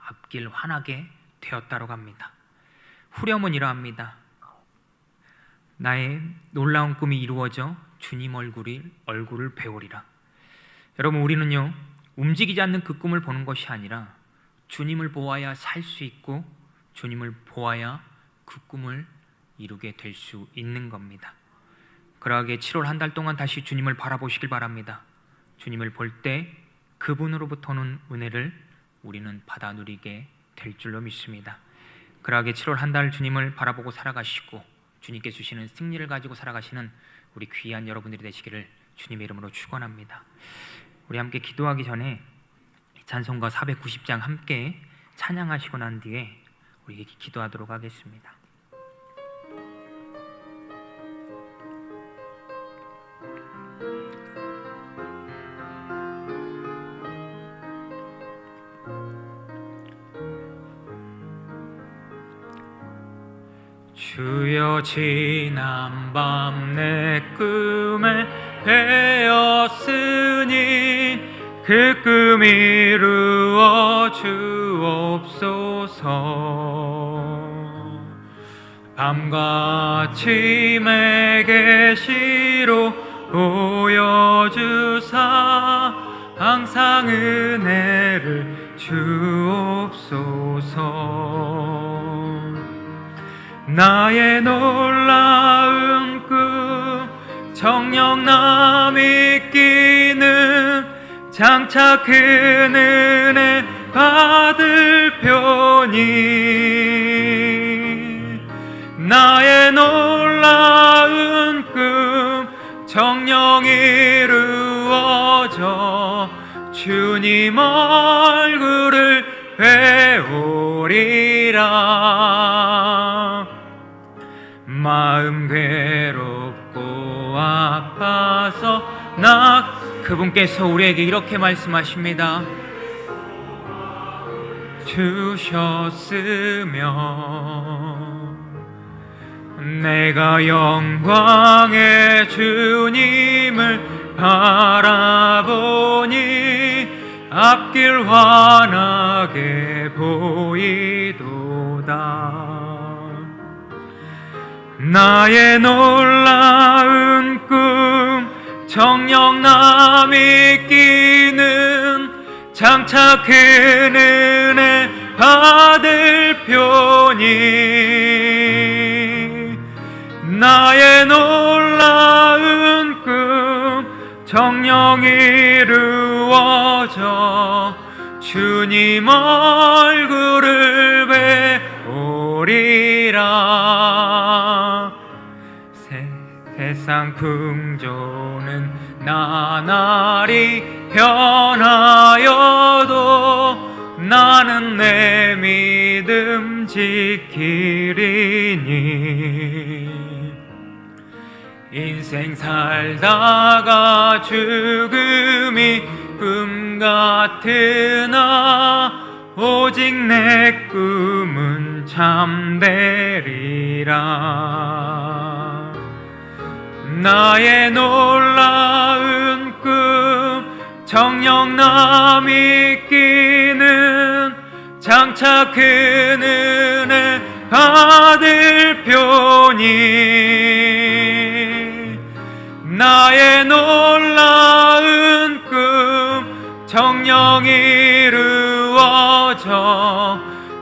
앞길 환하게 되었다라고 합니다. 후렴은 이러합니다. 나의 놀라운 꿈이 이루어져 주님 얼굴을 배우리라. 여러분, 우리는요, 움직이지 않는 그 꿈을 보는 것이 아니라 주님을 보아야 살 수 있고 주님을 보아야 그 꿈을 이루게 될 수 있는 겁니다. 그러하게 7월 한 달 동안 다시 주님을 바라보시길 바랍니다. 주님을 볼 때 그분으로부터 오는 은혜를 우리는 받아 누리게 될 줄로 믿습니다. 그러하게 7월 한 달 주님을 바라보고 살아가시고 주님께 주시는 승리를 가지고 살아가시는 우리 귀한 여러분들이 되시기를 주님의 이름으로 축원합니다. 우리 함께 기도하기 전에 찬송가 490장 함께 찬양하시고 난 뒤에 우리 기도하도록 하겠습니다. 주여, 지난밤 내 꿈에 배었으니 그 꿈 이루어 주옵소서. 밤과 아침에 계시로 보여주사 항상 은혜를 주옵소서. 나의 놀라운 꿈 정녕 나 믿기는 장차 큰 은혜 받을 표니 나의 놀라운 꿈 정녕 이루어져 주님 얼굴을 배우리라. 마음 괴롭고 아파서 그분께서 우리에게 이렇게 말씀하십니다. 주셨으며 내가 영광의 주님을 바라보니 앞길 환하게 보이도다. 나의 놀라운 꿈 정녕 나 믿기는 장차 큰 은혜 받을 표니 나의 놀라운 꿈 정녕 이루어져 주님 얼굴을 배우리라. 세상 풍조는 나날이 변하여도 나는 내 믿음 지키리니 인생 살다가 죽음이 꿈 같으나 오직 내 꿈은 참되리라. 나의 놀라운 꿈 정녕 나 믿기는 장차 큰 은혜 받을 표니 나의 놀라운 꿈 정녕 이루어져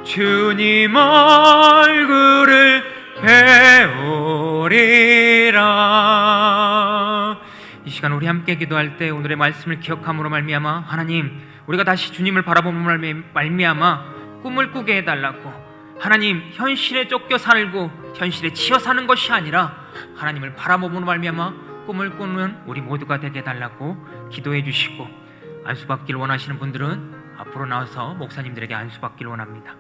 주님 얼굴을 배우리라. 이 시간 우리 함께 기도할 때 오늘의 말씀을 기억함으로 말미암아 하나님, 우리가 다시 주님을 바라보므로 말미암아 꿈을 꾸게 해달라고, 하나님 현실에 쫓겨 살고 현실에 치여 사는 것이 아니라 하나님을 바라보므로 말미암아 꿈을 꾸는 우리 모두가 되게 해달라고 기도해 주시고, 안수받기를 원하시는 분들은 앞으로 나와서 목사님들에게 안수받기를 원합니다.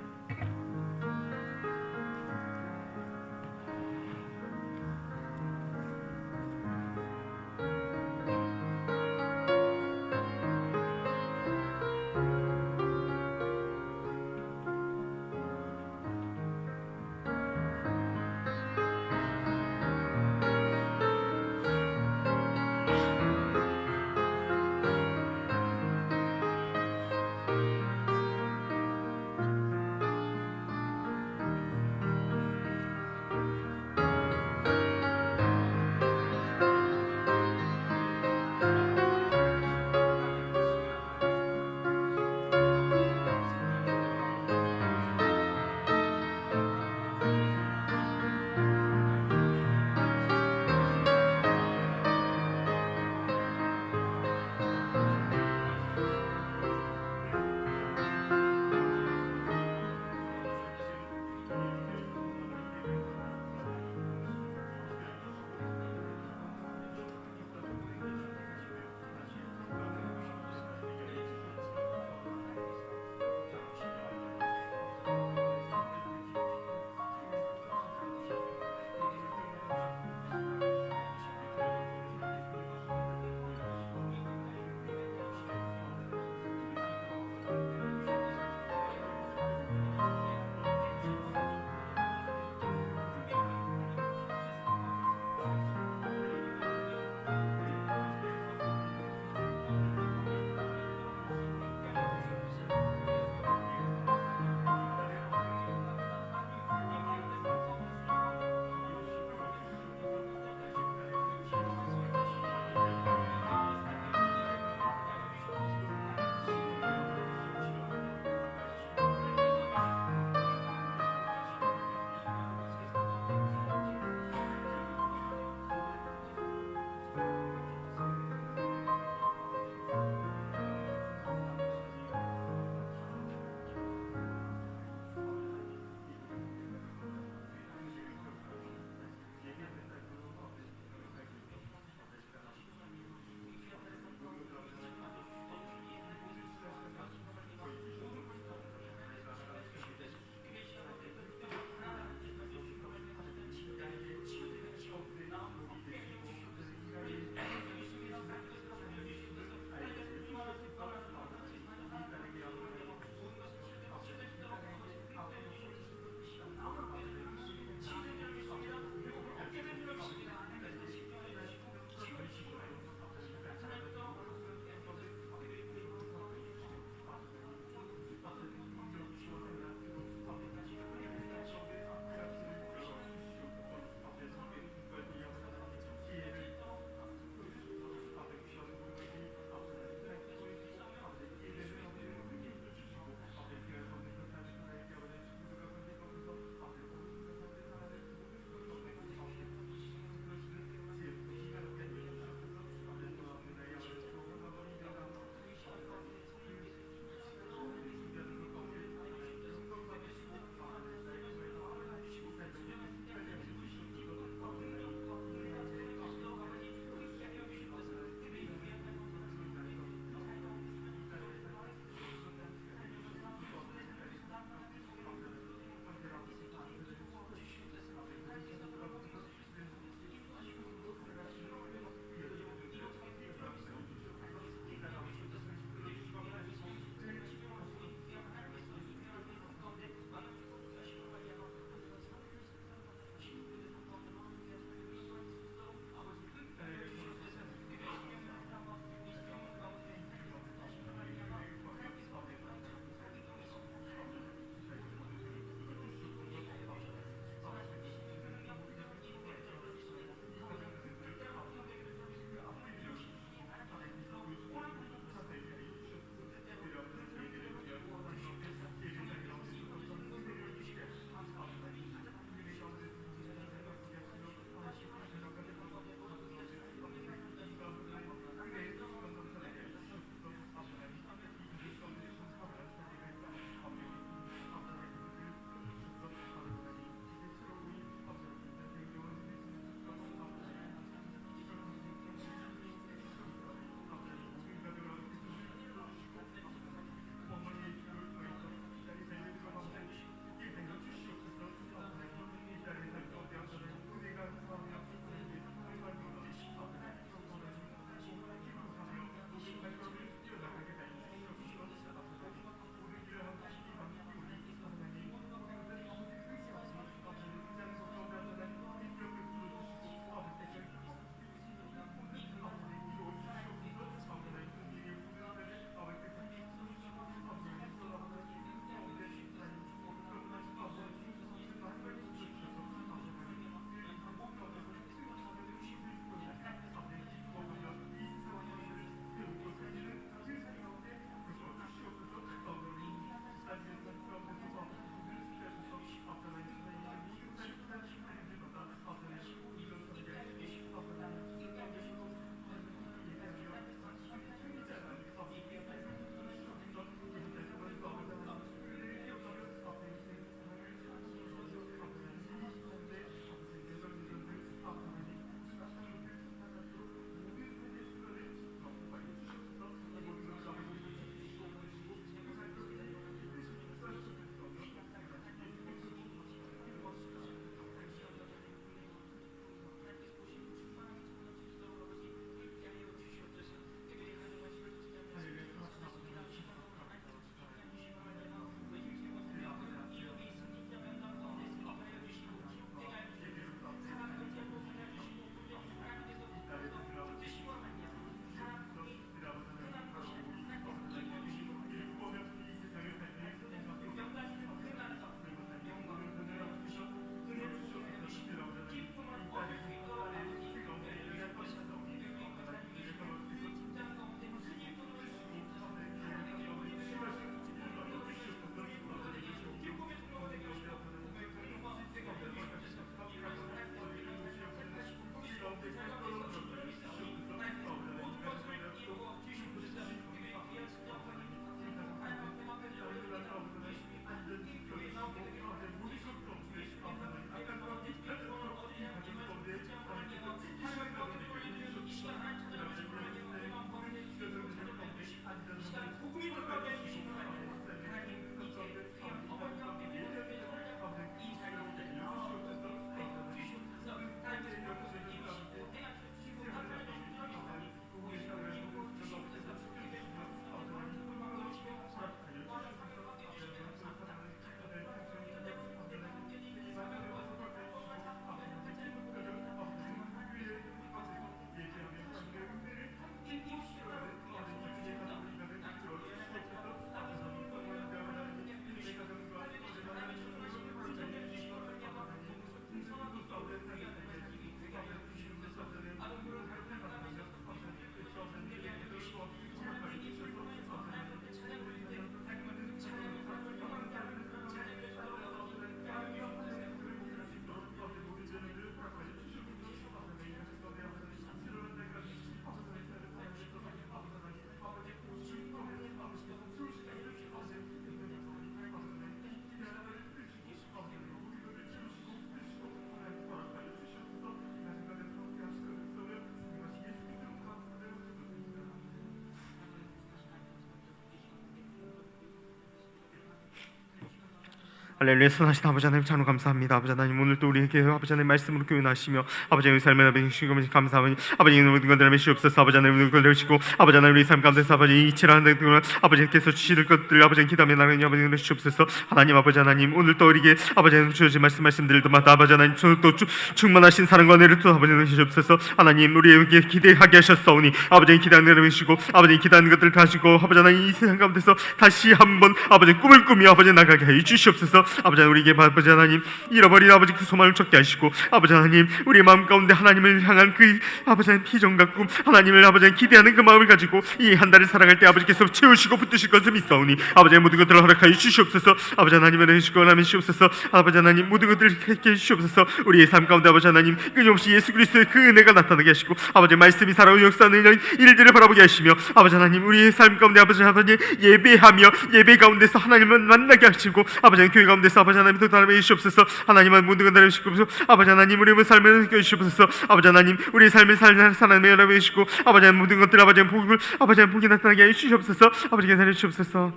할렐루야. 선하신 아버지 하나님 참 감사합니다. 아버지 하나님 오늘도 우리에게 아버지 하나님 말씀으로 교훈하시며 아버지 하나님 삶을 아버지시고 감사하니 아버지 하나님 모든 것들을 주옵소서. 아버지 하나님 모든 것들을 주시고 아버지 하나님 우리 삶 가운데서 아버지 이치라는 것들을 아버지께서 주실 것들 아버지 기도하며 나가니 아버지 하나님 주옵소서. 하나님 아버지 하나님 오늘도 우리에게 아버지 하나님 주어진 말씀들도마다 아버지 하나님 또 충만하신 사랑과 은혜를 또 아버지 하나님 주옵소서. 하나님 우리에게 기대하게 하셨사오니 아버지 기대하는 것들을 주시고 아버지 기대하는 것들을 가지고 아버지 하나님 이 세상 가운데서 다시 한번 아버지 꿈을 꾸며 아버지 나가게 하여 주시옵소서. 아버지 하나님 우리에게 아버지 하나님 잃어버린 아버지 그 소망을 찾게 하시고 아버지 하나님 우리의 마음 가운데 하나님을 향한 그 아버지 하나님 비전과 꿈 하나님을 아버지 하나님 기대하는 그 마음을 가지고 이 한 달을 살아갈 때 아버지께서 채우시고 붙드실 것을 믿사오니 아버지 모든 것들을 허락하여 주시옵소서. 아버지 하나님을 해주시고 하나님 주시옵소서. 아버지 하나님 모든 것들을 함께 해주시옵소서. 우리의 삶 가운데 아버지 하나님 끊임없이 예수 그리스도의 그 은혜가 나타나게 하시고 아버지 말씀이 살아온 역사하는 일들을 바라보게 하시며 아버지 하나님 우리의 삶 가운데 아버지 하나님 예배하며 예배 가운데서 하나님을 만나게 하시고 아버지 하나님 교회 가운데서 아버지 하나님 또 다름에 주시옵소서. 하나님은 모든 것들을 주시옵소서. 아버지 하나님 우리의 삶을 주시옵소서. 아버지 하나님 우리의 삶을 살아내며 여러분 주시고 아버지 하나님 모든 것들 아버지 하나님 복을 아버지 하나님 복이 나타나게 해 주시옵소서. 아버지 계산해 주시옵소서.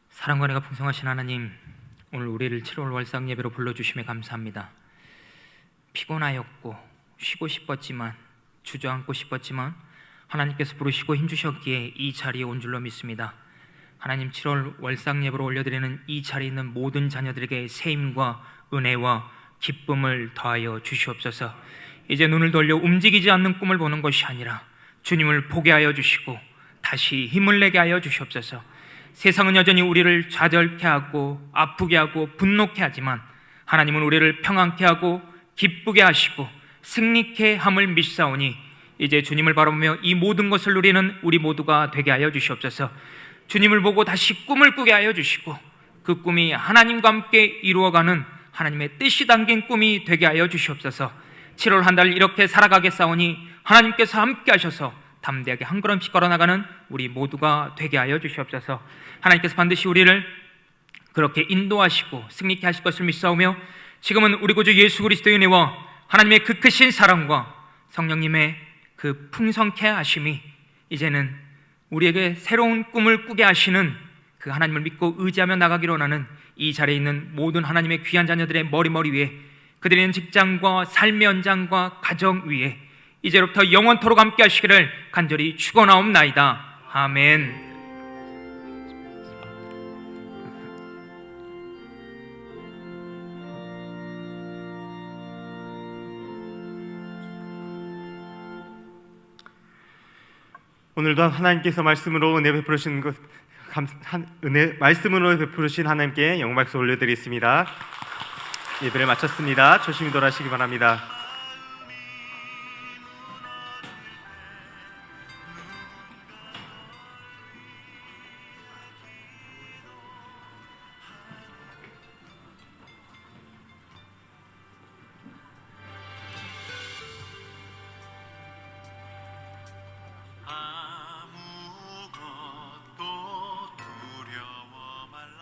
사랑과 은혜가 풍성하신 하나님, 오늘 우리를 7월 월상 예배로 불러주심에 감사합니다. 피곤하였고 쉬고 싶었지만 주저앉고 싶었지만 하나님께서 부르시고 힘주셨기에 이 자리에 온 줄로 믿습니다. 하나님 7월 월상 예배로 올려드리는 이 자리에 있는 모든 자녀들에게 세임과 은혜와 기쁨을 더하여 주시옵소서. 이제 눈을 돌려 움직이지 않는 꿈을 보는 것이 아니라 주님을 보게 하여 주시고 다시 힘을 내게 하여 주시옵소서. 세상은 여전히 우리를 좌절케 하고 아프게 하고 분노케 하지만 하나님은 우리를 평안케 하고 기쁘게 하시고 승리케 함을 믿사오니 이제 주님을 바라보며 이 모든 것을 누리는 우리 모두가 되게 하여 주시옵소서. 주님을 보고 다시 꿈을 꾸게 하여 주시고 그 꿈이 하나님과 함께 이루어가는 하나님의 뜻이 담긴 꿈이 되게 하여 주시옵소서. 7월 한 달 이렇게 살아가겠사오니 하나님께서 함께 하셔서 담대하게 한 걸음씩 걸어나가는 우리 모두가 되게 하여 주시옵소서. 하나님께서 반드시 우리를 그렇게 인도하시고 승리케 하실 것을 믿사오며 지금은 우리 구주 예수 그리스도의 은혜와 하나님의 그 크신 사랑과 성령님의 그 풍성케 하심이 이제는 우리에게 새로운 꿈을 꾸게 하시는 그 하나님을 믿고 의지하며 나가기로 하는 이 자리에 있는 모든 하나님의 귀한 자녀들의 머리 위에 그들의 있는 직장과 삶의 현장과 가정 위에 이제로부터 영원토록 함께 하시기를 간절히 축원하옵나이다. 아멘. 오늘도 하나님께서 말씀으로 은혜 베푸신 것 말씀으로 베푸신 하나님께 영광 박수 올려드리겠습니다. 예배를 마쳤습니다. 조심히 돌아가시기 바랍니다. 아무것도 두려워 말라.